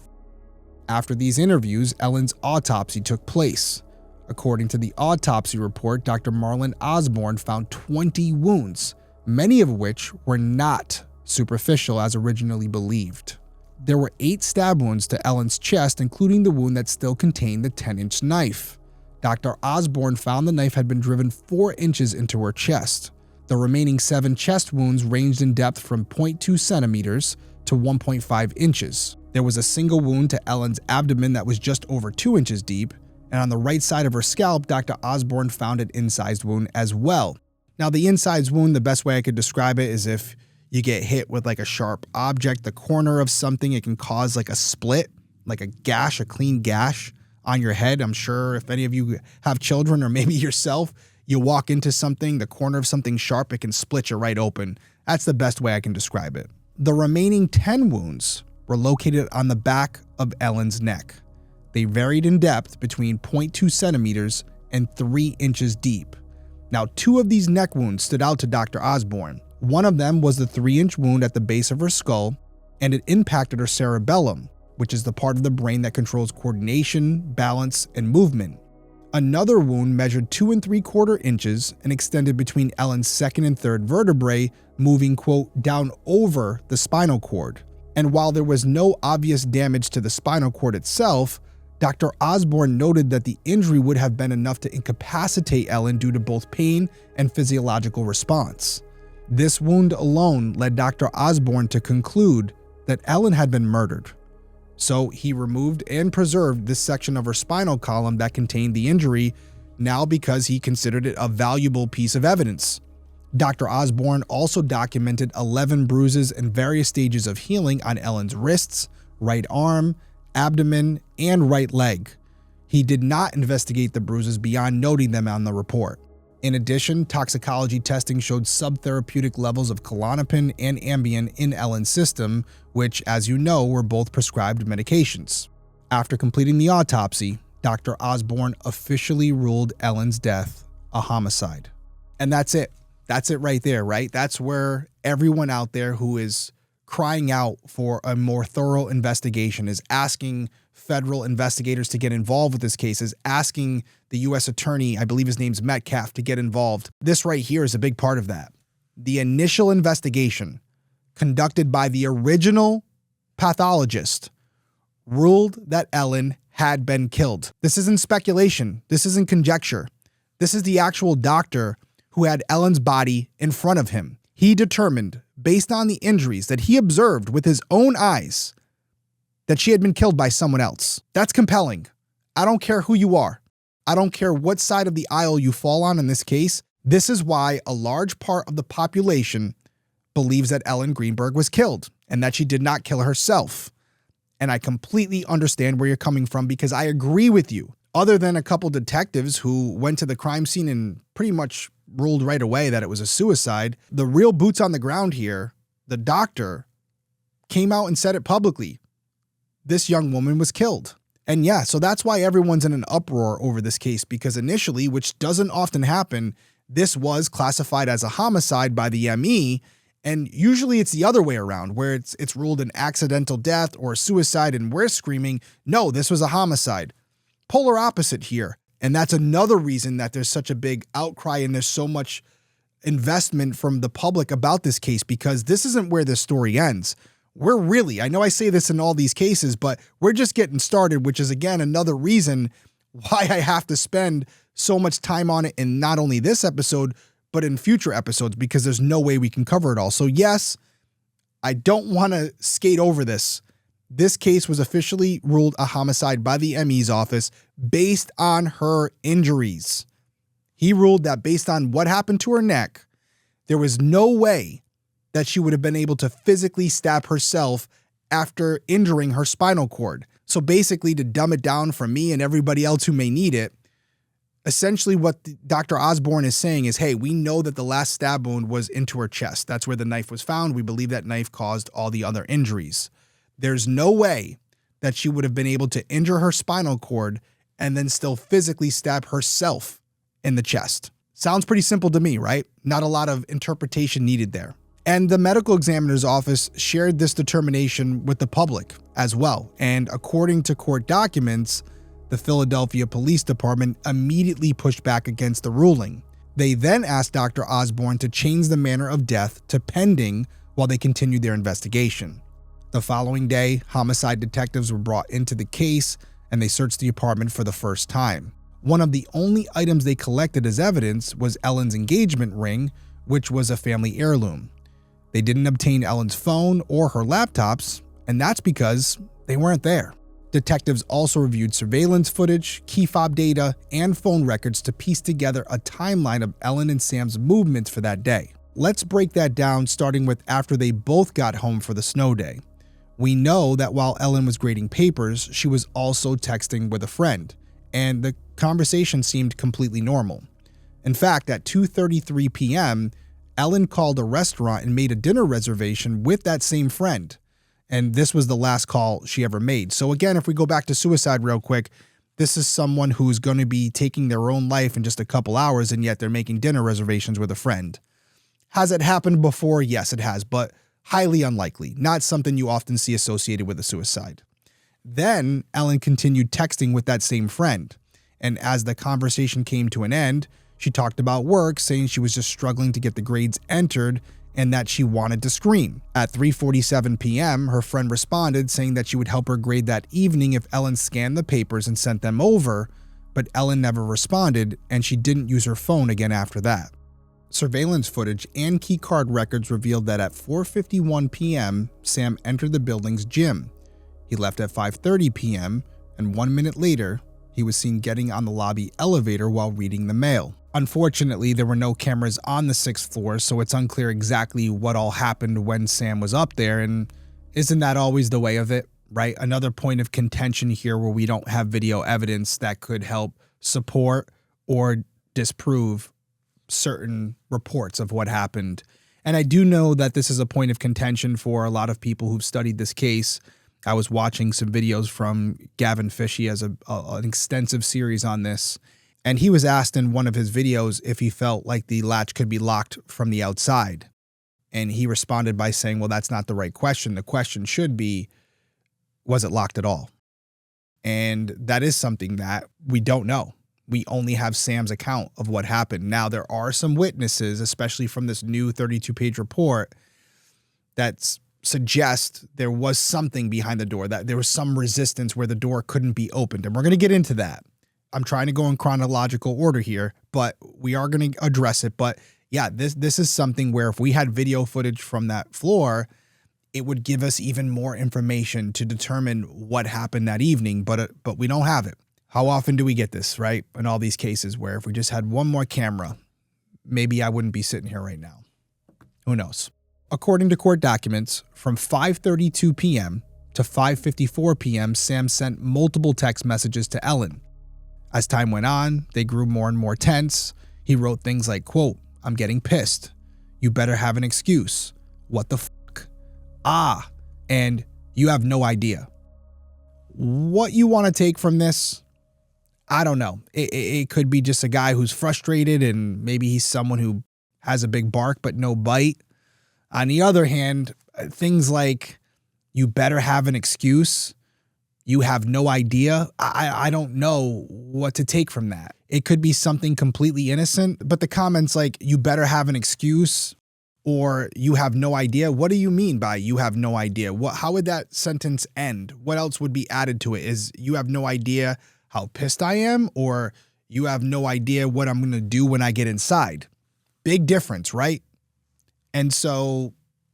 A: After these interviews, Ellen's autopsy took place. According to the autopsy report, Dr. Marlon Osborne found 20 wounds, many of which were not superficial as originally believed. There were 8 stab wounds to Ellen's chest, including the wound that still contained the 10-inch knife. Dr. Osborne found the knife had been driven 4 inches into her chest. The remaining 7 chest wounds ranged in depth from 0.2 centimeters to 1.5 inches. There was a single wound to Ellen's abdomen that was just over 2 inches deep, and on the right side of her scalp, Dr. Osborne found an incised wound as well. Now, the incised wound, the best way I could describe it is if you get hit with like a sharp object, the corner of something, it can cause like a split, like a gash, a clean gash on your head. I'm sure if any of you have children or maybe yourself, you walk into something, the corner of something sharp, it can split you right open. That's the best way I can describe it. The remaining 10 wounds were located on the back of Ellen's neck. They varied in depth between 0.2 centimeters and 3 inches deep. Now, 2 of these neck wounds stood out to Dr. Osborne. One of them was the 3-inch wound at the base of her skull, and it impacted her cerebellum, which is the part of the brain that controls coordination, balance, and movement. Another wound measured 2 3/4 inches and extended between Ellen's 2nd and 3rd vertebrae, moving, quote, down over the spinal cord. And while there was no obvious damage to the spinal cord itself, Dr. Osborne noted that the injury would have been enough to incapacitate Ellen due to both pain and physiological response. This wound alone led Dr. Osborne to conclude that Ellen had been murdered. So he removed and preserved this section of her spinal column that contained the injury, now because he considered it a valuable piece of evidence. Dr. Osborne also documented 11 bruises and various stages of healing on Ellen's wrists, right arm, abdomen, and right leg. He did not investigate the bruises beyond noting them on the report. In addition, toxicology testing showed subtherapeutic levels of Klonopin and Ambien in Ellen's system, which, as you know, were both prescribed medications. After completing the autopsy, Dr. Osborne officially ruled Ellen's death a homicide. And that's it. That's it right there, right? That's where everyone out there who is crying out for a more thorough investigation, is asking federal investigators to get involved with this case, is asking the U.S. attorney, I believe his name's Metcalf, to get involved. This right here is a big part of that. The initial investigation conducted by the original pathologist ruled that Ellen had been killed. This isn't speculation. This isn't conjecture. This is the actual doctor who had Ellen's body in front of him. He determined, based on the injuries that he observed with his own eyes, that she had been killed by someone else. That's compelling. I don't care who you are. I don't care what side of the aisle you fall on in this case. This is why a large part of the population believes that Ellen Greenberg was killed and that she did not kill herself. And I completely understand where you're coming from, because I agree with you. Other than a couple detectives who went to the crime scene and pretty much ruled right away that it was a suicide, the real boots on the ground here, the doctor, came out and said it publicly. This young woman was killed. And yeah, so that's why everyone's in an uproar over this case, because initially, which doesn't often happen, this was classified as a homicide by the ME, and usually it's the other way around, where it's ruled an accidental death or a suicide, and we're screaming, no, this was a homicide. Polar opposite here. And that's another reason that there's such a big outcry and there's so much investment from the public about this case, because this isn't where this story ends. We're really, I know I say this in all these cases, but we're just getting started, which is, again, another reason why I have to spend so much time on it in not only this episode, but in future episodes, because there's no way we can cover it all. So yes, I don't want to skate over this. This case was officially ruled a homicide by the ME's office based on her injuries. He ruled that based on what happened to her neck, there was no way that she would have been able to physically stab herself after injuring her spinal cord. So basically, to dumb it down for me and everybody else who may need it, essentially what Dr. Osborne is saying is, hey, we know that the last stab wound was into her chest. That's where the knife was found. We believe that knife caused all the other injuries. There's no way that she would have been able to injure her spinal cord and then still physically stab herself in the chest. Sounds pretty simple to me, right? Not a lot of interpretation needed there. And the medical examiner's office shared this determination with the public as well. And according to court documents, the Philadelphia Police Department immediately pushed back against the ruling. They then asked Dr. Osborne to change the manner of death to pending while they continued their investigation. The following day, homicide detectives were brought into the case and they searched the apartment for the first time. One of the only items they collected as evidence was Ellen's engagement ring, which was a family heirloom. They didn't obtain Ellen's phone or her laptops, and that's because they weren't there. Detectives also reviewed surveillance footage, key fob data, and phone records to piece together a timeline of Ellen and Sam's movements for that day. Let's break that down, starting with after they both got home for the snow day. We know that while Ellen was grading papers, she was also texting with a friend, and the conversation seemed completely normal. In fact, at 2:33 p.m., Ellen called a restaurant and made a dinner reservation with that same friend. And this was the last call she ever made. So again, if we go back to suicide real quick, This is someone who's going to be taking their own life in just a couple hours, and yet they're making dinner reservations with a friend. Has it happened before? Yes, it has, but highly unlikely. Not something you often see associated with a suicide. Then Ellen continued texting with that same friend. And as the conversation came to an end, she talked about work, saying she was just struggling to get the grades entered and that she wanted to scream. At 3:47 p.m., her friend responded saying that she would help her grade that evening if Ellen scanned the papers and sent them over, but Ellen never responded, and she didn't use her phone again after that. Surveillance footage and keycard records revealed that at 4:51 p.m., Sam entered the building's gym. He left at 5:30 p.m., and 1 minute later, he was seen getting on the lobby elevator while reading the mail. Unfortunately, there were no cameras on the 6th floor, so it's unclear exactly what all happened when Sam was up there, and isn't that always the way of it, right? Another point of contention here where we don't have video evidence that could help support or disprove certain reports of what happened. And I do know that this is a point of contention for a lot of people who've studied this case. I was watching some videos from Gavin Fish. He has an extensive series on this. And he was asked in one of his videos if he felt like the latch could be locked from the outside. And he responded by saying, well, that's not the right question. The question should be, was it locked at all? And that is something that we don't know. We only have Sam's account of what happened. Now, there are some witnesses, especially from this new 32-page report, that suggest there was something behind the door, that there was some resistance where the door couldn't be opened. And we're going to get into that. I'm trying to go in chronological order here, but we are going to address it. But yeah, this is something where if we had video footage from that floor, it would give us even more information to determine what happened that evening, but we don't have it. How often do we get this, right? In all these cases where if we just had one more camera, maybe I wouldn't be sitting here right now. Who knows? According to court documents, from 5:32 p.m. to 5:54 p.m., Sam sent multiple text messages to Ellen. As time went on, they grew more and more tense. He wrote things like, quote, "I'm getting pissed. You better have an excuse. What the fuck? Ah, and you have no idea." What you want to take from this, I don't know. It could be just a guy who's frustrated and maybe he's someone who has a big bark but no bite. On the other hand, things like, you better have an excuse, you have no idea, I don't know what to take from that. It could be something completely innocent, but the comments like, you better have an excuse, or you have no idea, what do you mean by you have no idea? How would that sentence end? What else would be added to it? Is you have no idea how pissed I am, or you have no idea what I'm going to do when I get inside? Big difference, right? And so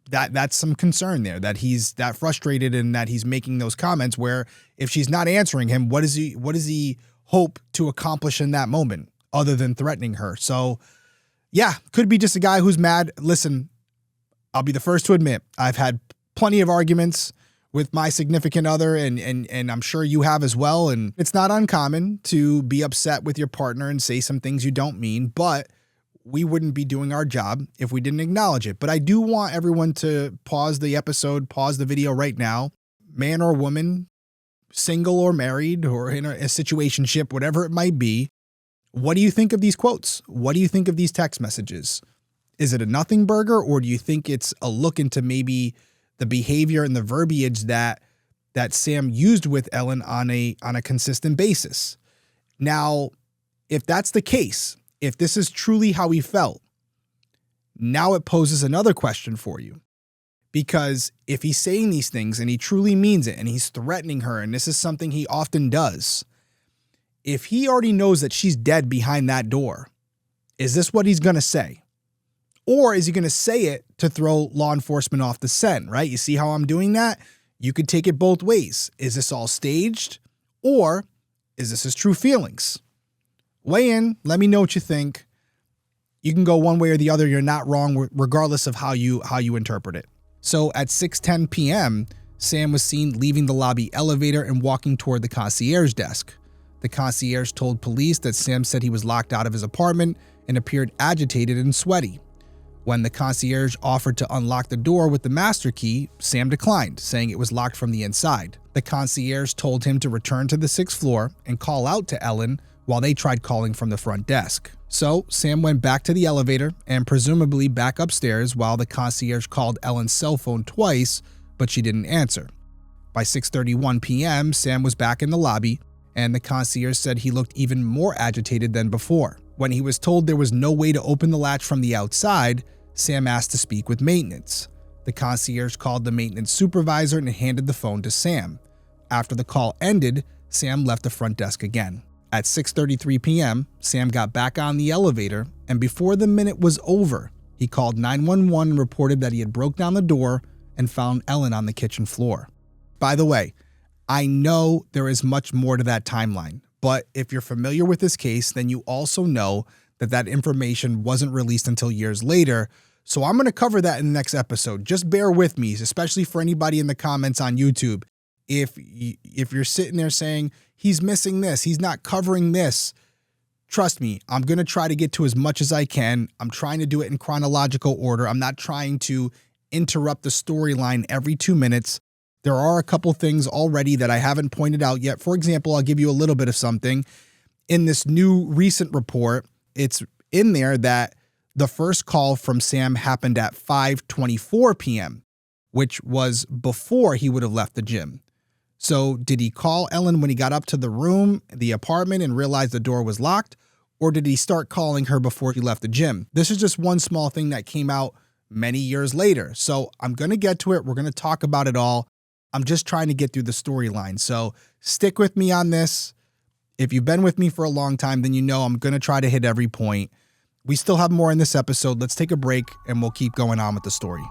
A: that's some concern there, that he's that frustrated and that he's making those comments where if she's not answering him, what does he hope to accomplish in that moment other than threatening her? So yeah, could be just a guy who's mad. Listen, I'll be the first to admit, I've had plenty of arguments with my significant other, and I'm sure you have as well. And it's not uncommon to be upset with your partner and say some things you don't mean, but we wouldn't be doing our job if we didn't acknowledge it. But I do want everyone to pause the episode, pause the video right now. Man or woman, single or married, or in a situationship, whatever it might be. What do you think of these quotes? What do you think of these text messages? Is it a nothing burger, or do you think it's a look into maybe the behavior and the verbiage that Sam used with Ellen on a consistent basis? Now, if that's the case, if this is truly how he felt, now it poses another question for you. Because if he's saying these things and he truly means it and he's threatening her, and this is something he often does, if he already knows that she's dead behind that door, is this what he's going to say? Or is he going to say it to throw law enforcement off the scent, right? You see how I'm doing that? You could take it both ways. Is this all staged, or is this his true feelings? Weigh in. Let me know what you think. You can go one way or the other. You're not wrong, regardless of how you interpret it. So at 6:10 p.m., Sam was seen leaving the lobby elevator and walking toward the concierge desk. The concierge told police that Sam said he was locked out of his apartment and appeared agitated and sweaty. When the concierge offered to unlock the door with the master key, Sam declined, saying it was locked from the inside. The concierge told him to return to the 6th floor and call out to Ellen while they tried calling from the front desk. So Sam went back to the elevator and presumably back upstairs while the concierge called Ellen's cell phone twice, but she didn't answer. By 6:31 p.m., Sam was back in the lobby, and the concierge said he looked even more agitated than before. When he was told there was no way to open the latch from the outside, Sam asked to speak with maintenance. The concierge called the maintenance supervisor and handed the phone to Sam. After the call ended, Sam left the front desk again. At 6:33 p.m., Sam got back on the elevator, and before the minute was over, he called 911 and reported that he had broke down the door and found Ellen on the kitchen floor. By the way, I know there is much more to that timeline, but if you're familiar with this case, then you also know that information wasn't released until years later. So I'm going to cover that in the next episode. Just bear with me, especially for anybody in the comments on YouTube. If you're sitting there saying, he's missing this, he's not covering this, trust me, I'm going to try to get to as much as I can. I'm trying to do it in chronological order. I'm not trying to interrupt the storyline every 2 minutes. There are a couple things already that I haven't pointed out yet. For example, I'll give you a little bit of something. In this new recent report, it's in there that the first call from Sam happened at 5:24 p.m., which was before he would have left the gym. So did he call Ellen when he got up to the apartment, and realized the door was locked? Or did he start calling her before he left the gym? This is just one small thing that came out many years later. So I'm going to get to it. We're going to talk about it all. I'm just trying to get through the storyline. So stick with me on this. If you've been with me for a long time, then you know I'm going to try to hit every point. We still have more in this episode. Let's take a break and we'll keep going on with the story.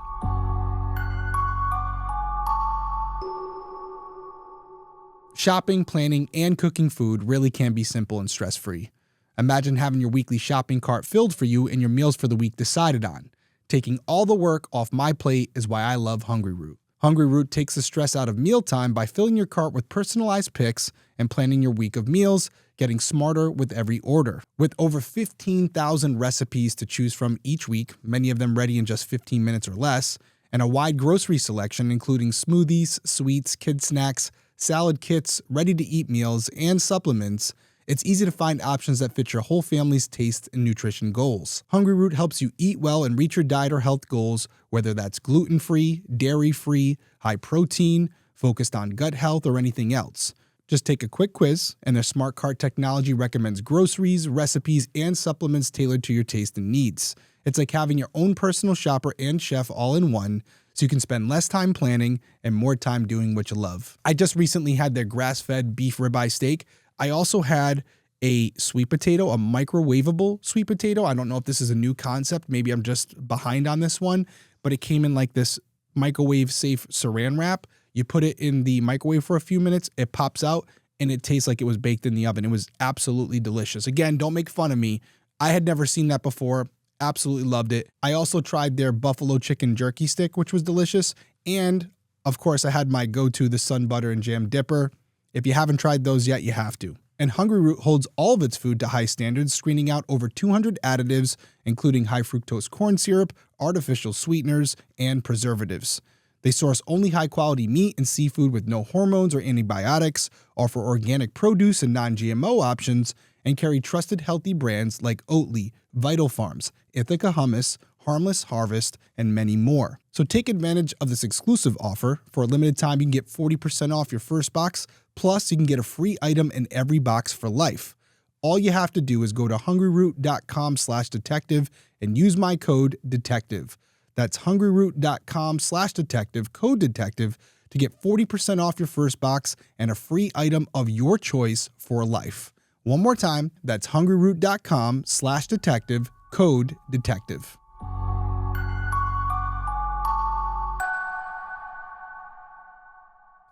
A: Shopping, planning, and cooking food really can be simple and stress-free. Imagine having your weekly shopping cart filled for you and your meals for the week decided on. Taking all the work off my plate is why I love Hungry Root. Hungry Root takes the stress out of mealtime by filling your cart with personalized picks and planning your week of meals, getting smarter with every order. With over 15,000 recipes to choose from each week, many of them ready in just 15 minutes or less, and a wide grocery selection including smoothies, sweets, kid snacks, salad kits, ready-to-eat meals, and supplements, it's easy to find options that fit your whole family's taste and nutrition goals. Hungry Root helps you eat well and reach your diet or health goals, whether that's gluten-free, dairy-free, high protein, focused on gut health, or anything else. Just take a quick quiz, and their smart cart technology recommends groceries, recipes, and supplements tailored to your taste and needs. It's like having your own personal shopper and chef all in one, so you can spend less time planning and more time doing what you love. I just recently had their grass-fed beef ribeye steak. I also had a sweet potato, a microwavable sweet potato. I don't know if this is a new concept. Maybe I'm just behind on this one, but it came in like this microwave-safe saran wrap. You put it in the microwave for a few minutes, it pops out, and it tastes like it was baked in the oven. It was absolutely delicious. Again, don't make fun of me. I had never seen that before. Absolutely loved it. I also tried their buffalo chicken jerky stick, which was delicious. And of course, I had my go-to, the sun butter and jam dipper. If you haven't tried those yet, you have to. And Hungry Root holds all of its food to high standards, screening out over 200 additives, including high fructose corn syrup, artificial sweeteners, and preservatives. They source only high-quality meat and seafood with no hormones or antibiotics, offer organic produce and non-GMO options, and carry trusted healthy brands like Oatly, Vital Farms, Ithaca Hummus, Harmless Harvest, and many more. So take advantage of this exclusive offer. For a limited time, you can get 40% off your first box, plus you can get a free item in every box for life. All you have to do is go to hungryroot.com/detective and use my code DETECTIVE. That's hungryroot.com/detective, code DETECTIVE, to get 40% off your first box and a free item of your choice for life. One more time, that's hungryroot.com/detective, code DETECTIVE.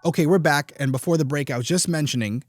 A: Okay, we're back, and before the break, I was just mentioning,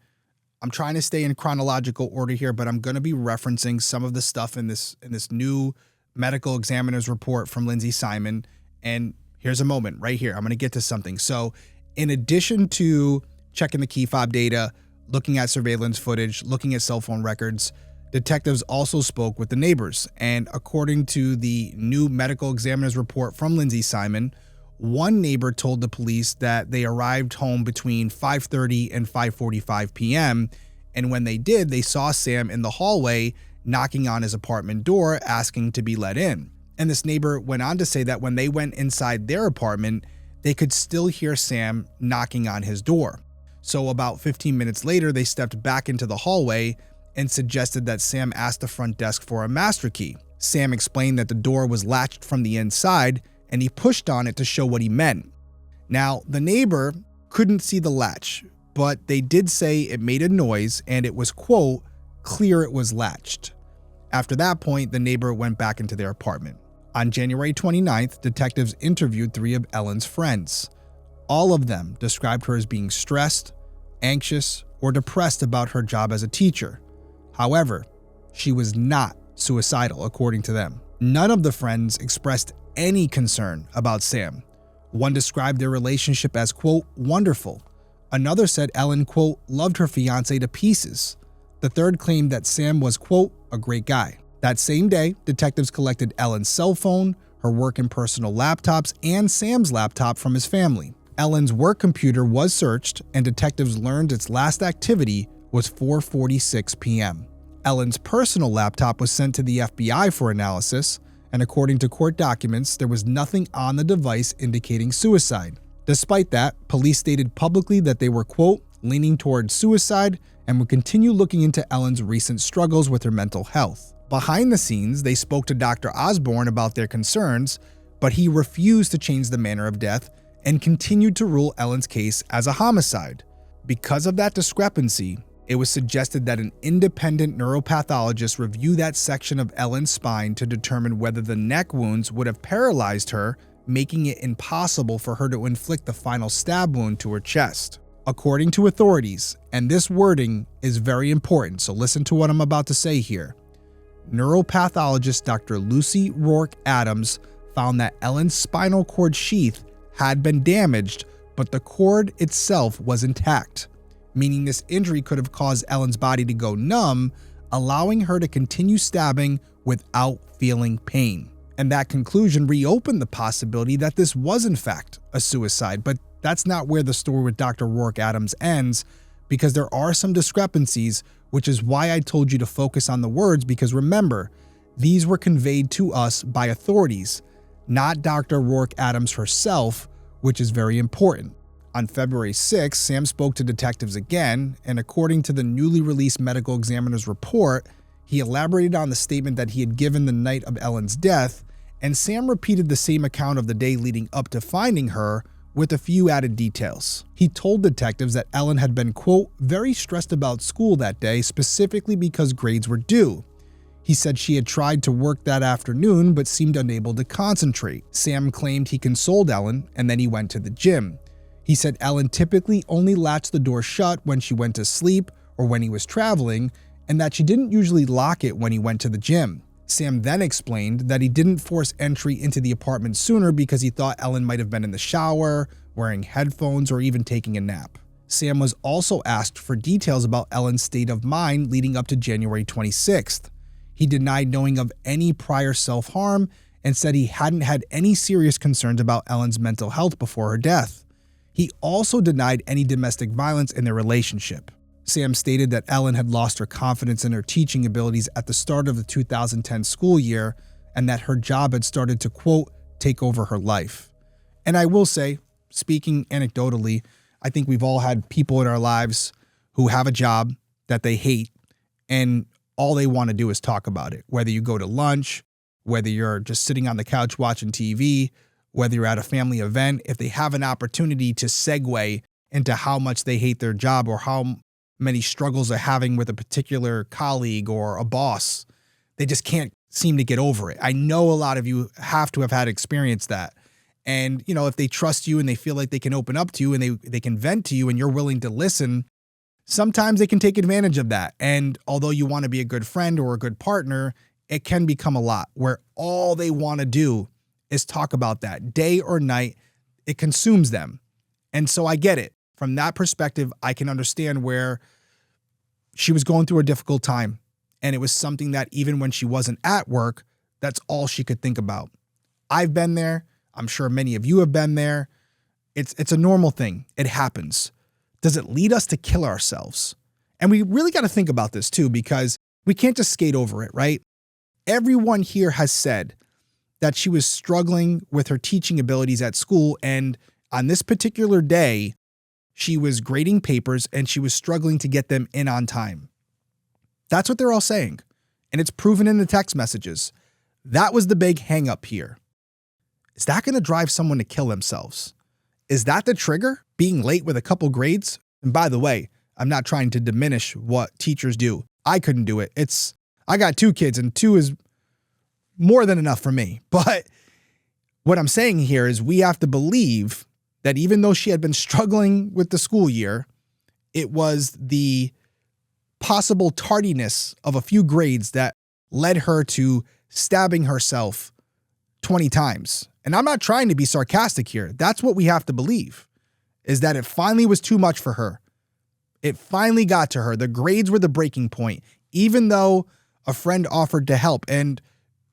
A: I'm trying to stay in chronological order here, but I'm going to be referencing some of the stuff in this new medical examiner's report from Lindsay Simon, and here's a moment right here. I'm going to get to something. So in addition to checking the key fob data, looking at surveillance footage, looking at cell phone records, Detectives also spoke with the neighbors, and according to the new medical examiner's report from Lindsay Simon, one neighbor told the police that they arrived home between 5:30 and 5:45 p.m., and when they did, they saw Sam in the hallway knocking on his apartment door asking to be let in. And this neighbor went on to say that when they went inside their apartment, they could still hear Sam knocking on his door. So about 15 minutes later, they stepped back into the hallway and suggested that Sam ask the front desk for a master key. Sam explained that the door was latched from the inside and he pushed on it to show what he meant. Now, the neighbor couldn't see the latch, but they did say it made a noise and it was, quote, clear it was latched. After that point, the neighbor went back into their apartment. On January 29th, detectives interviewed 3 of Ellen's friends. All of them described her as being stressed, anxious, or depressed about her job as a teacher. However, she was not suicidal, according to them. None of the friends expressed any concern about Sam. One described their relationship as, quote, wonderful. Another said Ellen, quote, loved her fiancé to pieces. The third claimed that Sam was, quote, a great guy. That same day, detectives collected Ellen's cell phone, her work and personal laptops, and Sam's laptop from his family. Ellen's work computer was searched, and detectives learned its last activity was 4:46 p.m. Ellen's personal laptop was sent to the FBI for analysis, and according to court documents, there was nothing on the device indicating suicide. Despite that, police stated publicly that they were, quote, leaning towards suicide and would continue looking into Ellen's recent struggles with her mental health. Behind the scenes, they spoke to Dr. Osborne about their concerns, but he refused to change the manner of death and continued to rule Ellen's case as a homicide. Because of that discrepancy, it was suggested that an independent neuropathologist review that section of Ellen's spine to determine whether the neck wounds would have paralyzed her, making it impossible for her to inflict the final stab wound to her chest. According to authorities, and this wording is very important, so listen to what I'm about to say here, neuropathologist Dr. Lucy Rourke Adams found that Ellen's spinal cord sheath had been damaged, but the cord itself was intact, meaning this injury could have caused Ellen's body to go numb, allowing her to continue stabbing without feeling pain. And that conclusion reopened the possibility that this was in fact a suicide, but that's not where the story with Dr. Rourke Adams ends, because there are some discrepancies, which is why I told you to focus on the words, because remember, these were conveyed to us by authorities, not Dr. Rourke Adams herself, which is very important. On February 6th, Sam spoke to detectives again, and according to the newly released medical examiner's report, he elaborated on the statement that he had given the night of Ellen's death, and Sam repeated the same account of the day leading up to finding her, with a few added details. He told detectives that Ellen had been, quote, very stressed about school that day, specifically because grades were due. He said she had tried to work that afternoon but seemed unable to concentrate. Sam claimed he consoled Ellen and then he went to the gym. He said Ellen typically only latched the door shut when she went to sleep or when he was traveling, and that she didn't usually lock it when he went to the gym. Sam then explained that he didn't force entry into the apartment sooner because he thought Ellen might have been in the shower, wearing headphones, or even taking a nap. Sam was also asked for details about Ellen's state of mind leading up to January 26th. He denied knowing of any prior self-harm and said he hadn't had any serious concerns about Ellen's mental health before her death. He also denied any domestic violence in their relationship. Sam stated that Ellen had lost her confidence in her teaching abilities at the start of the 2010 school year and that her job had started to, quote, take over her life. And I will say, speaking anecdotally, I think we've all had people in our lives who have a job that they hate and all they want to do is talk about it. Whether you go to lunch, whether you're just sitting on the couch watching TV, whether you're at a family event, if they have an opportunity to segue into how much they hate their job or how many struggles they're having with a particular colleague or a boss, they just can't seem to get over it. I know a lot of you have to have had experienced that. And, you know, if they trust you and they feel like they can open up to you and they can vent to you and you're willing to listen, sometimes they can take advantage of that. And although you want to be a good friend or a good partner, it can become a lot where all they want to do is talk about that day or night. It consumes them. And so I get it. From that perspective, I can understand where she was going through a difficult time And it was something that even when she wasn't at work, that's all she could think about. I've been there. I'm sure many of you have been there. It's a normal thing. It happens. Does it lead us to kill ourselves? And we really got to think about this too, because we can't just skate over it, right? Everyone here has said that she was struggling with her teaching abilities at school. And on this particular day, she was grading papers and she was struggling to get them in on time. That's what they're all saying. And it's proven in the text messages. That was the big hang up here. Is that going to drive someone to kill themselves? Is that the trigger? Being late with a couple grades? And by the way, I'm not trying to diminish what teachers do. I couldn't do it. I got 2 kids and 2 is more than enough for me. But what I'm saying here is we have to believe that even though she had been struggling with the school year, it was the possible tardiness of a few grades that led her to stabbing herself 20 times. And I'm not trying to be sarcastic here. That's what we have to believe, is that it finally was too much for her. It finally got to her. The grades were the breaking point, even though a friend offered to help. And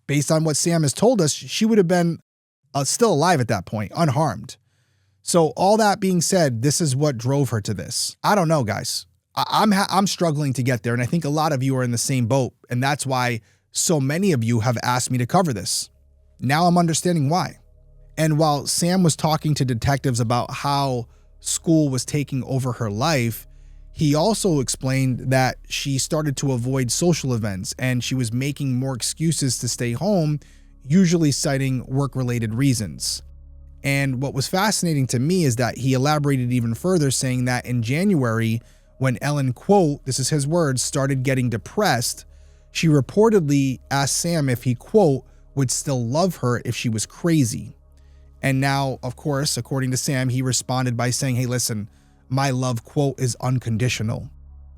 A: based on what Sam has told us, she would have been still alive at that point, unharmed. So all that being said, this is what drove her to this. I don't know, guys. I'm struggling to get there. And I think a lot of you are in the same boat. And that's why so many of you have asked me to cover this. Now I'm understanding why. And while Sam was talking to detectives about how school was taking over her life, he also explained that she started to avoid social events and she was making more excuses to stay home, usually citing work-related reasons. And what was fascinating to me is that he elaborated even further, saying that in January, when Ellen, quote, this is his words, started getting depressed, she reportedly asked Sam if he, quote, would still love her if she was crazy. And now, of course, according to Sam, he responded by saying, hey, listen, my love, quote, is unconditional.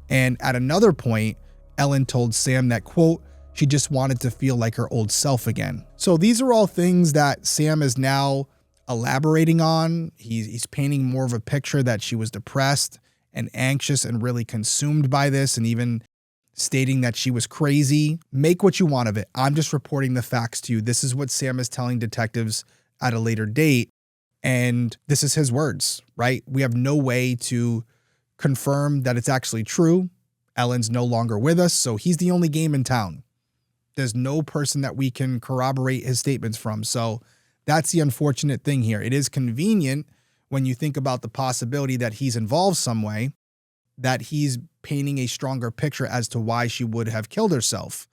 A: And at another point, Ellen told Sam that, quote, she just wanted to feel like her old self again. So these are all things that Sam is now elaborating on. He's painting more of a picture that she was depressed and anxious and really consumed by this, and even stating that she was crazy. Make what you want of it. I'm just reporting the facts to you. This is what Sam is telling detectives at a later date. And this is his words, right? We have no way to confirm that it's actually true. Ellen's no longer with us, so he's the only game in town. There's no person that we can corroborate his statements from. So that's the unfortunate thing here. It is convenient when you think about the possibility that he's involved some way, that he's painting a stronger picture as to why she would have killed herself.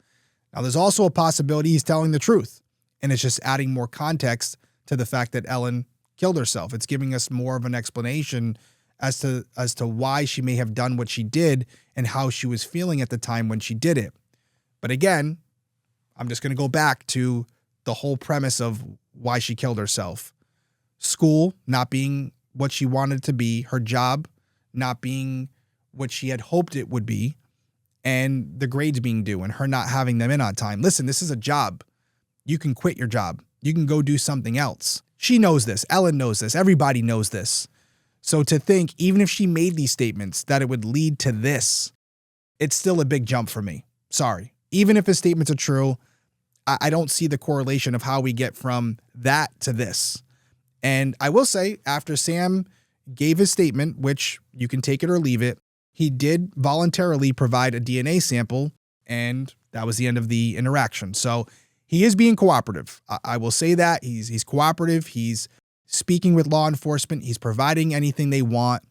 A: Now, there's also a possibility he's telling the truth, and it's just adding more context to the fact that Ellen killed herself. It's giving us more of an explanation as to why she may have done what she did and how she was feeling at the time when she did it. But again, I'm just going to go back to the whole premise of why she killed herself. School not being what she wanted it to be, her job not being what she had hoped it would be, and the grades being due and her not having them in on time. Listen, this is a job. You can quit your job. You can go do something else. She knows this. Ellen knows this. Everybody knows this. So to think, even if she made these statements, that it would lead to this, it's still a big jump for me. Sorry. Even if his statements are true, I don't see the correlation of how we get from that to this. And I will say, after Sam gave his statement, which you can take it or leave it, he did voluntarily provide a DNA sample, and that was the end of the interaction. So he is being cooperative. I will say that. He's cooperative. He's speaking with law enforcement. He's providing anything they want.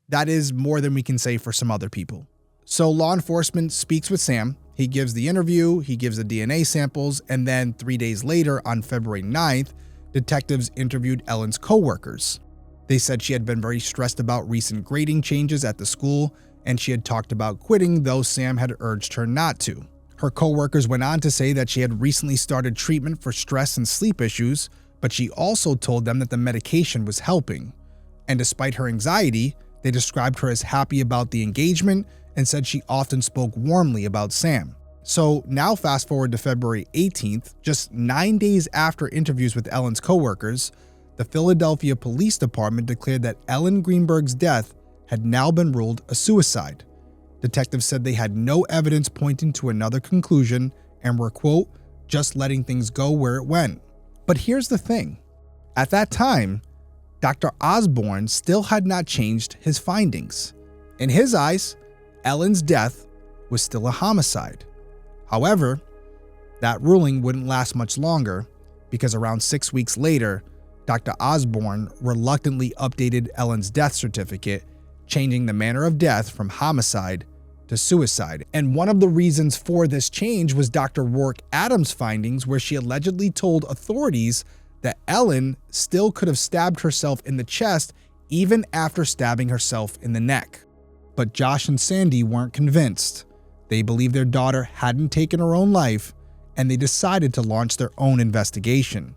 A: That is more than we can say for some other people. So law enforcement speaks with Sam. He gives the interview. He gives the DNA samples. And then 3 days later, on February 9th, detectives interviewed Ellen's coworkers. They said she had been very stressed about recent grading changes at the school, and she had talked about quitting, though Sam had urged her not to. Her coworkers went on to say that she had recently started treatment for stress and sleep issues, but she also told them that the medication was helping. And despite her anxiety, they described her as happy about the engagement and said she often spoke warmly about Sam. So now fast forward to February 18th, just 9 days after interviews with Ellen's coworkers, the Philadelphia Police Department declared that Ellen Greenberg's death had now been ruled a suicide. Detectives said they had no evidence pointing to another conclusion and were, quote, just letting things go where it went. But here's the thing. At that time, Dr. Osborne still had not changed his findings. In his eyes, Ellen's death was still a homicide. However, that ruling wouldn't last much longer because around 6 weeks later, Dr. Osborne reluctantly updated Ellen's death certificate, changing the manner of death from homicide to suicide. And one of the reasons for this change was Dr. Rourke Adams' findings, where she allegedly told authorities that Ellen still could have stabbed herself in the chest even after stabbing herself in the neck. But Josh and Sandy weren't convinced. They believed their daughter hadn't taken her own life, and they decided to launch their own investigation.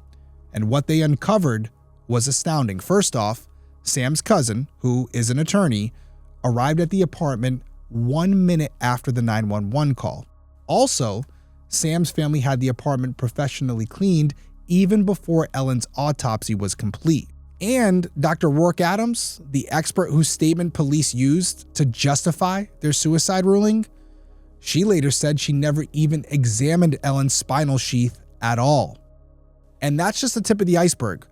A: And what they uncovered was astounding. First off, Sam's cousin, who is an attorney, arrived at the apartment 1 minute after the 911 call. Also, Sam's family had the apartment professionally cleaned even before Ellen's autopsy was complete. And Dr. Rourke Adams, the expert whose statement police used to justify their suicide ruling, she later said she never even examined Ellen's spinal sheath at all. And that's just the tip of the iceberg.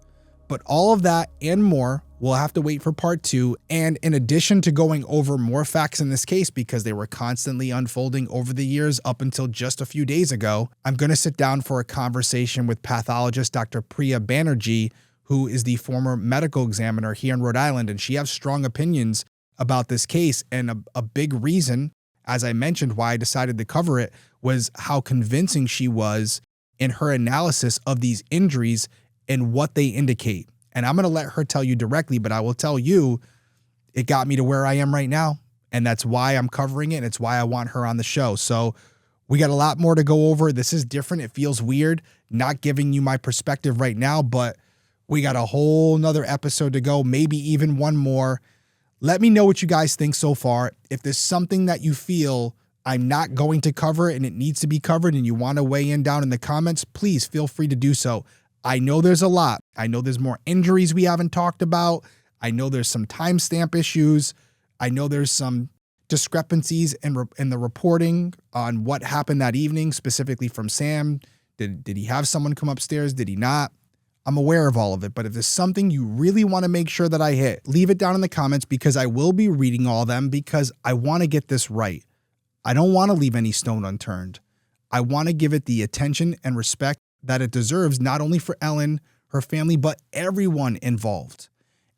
A: But all of that and more, we'll have to wait for part 2. And in addition to going over more facts in this case, because they were constantly unfolding over the years up until just a few days ago, I'm going to sit down for a conversation with pathologist Dr. Priya Banerjee, who is the former medical examiner here in Rhode Island. And she has strong opinions about this case. And a big reason, as I mentioned, why I decided to cover it was how convincing she was in her analysis of these injuries and what they indicate. And I'm going to let her tell you directly, but I will tell you, it got me to where I am right now. And that's why I'm covering it. And it's why I want her on the show. So we got a lot more to go over. This is different. It feels weird not giving you my perspective right now, but we got a whole nother episode to go, maybe even one more. Let me know what you guys think so far. If there's something that you feel I'm not going to cover and it needs to be covered and you want to weigh in down in the comments, please feel free to do so. I know there's a lot. I know there's more injuries we haven't talked about. I know there's some timestamp issues. I know there's some discrepancies in the reporting on what happened that evening, specifically from Sam. Did he have someone come upstairs? Did he not? I'm aware of all of it, but if there's something you really want to make sure that I hit, leave it down in the comments because I will be reading all of them because I want to get this right. I don't want to leave any stone unturned. I want to give it the attention and respect that it deserves, not only for Ellen, her family, but everyone involved.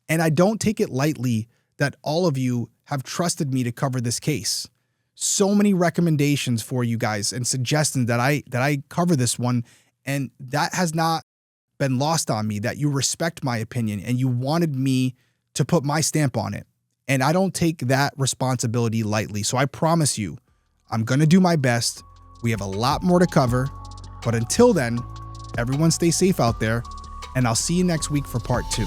A: And I don't take it lightly that all of you have trusted me to cover this case. So many recommendations for you guys and suggestions that I cover this one, and that has not been lost on me, that you respect my opinion and you wanted me to put my stamp on it. And I don't take that responsibility lightly. So I promise you, I'm going to do my best. We have a lot more to cover. But until then, everyone stay safe out there, and I'll see you next week for part 2.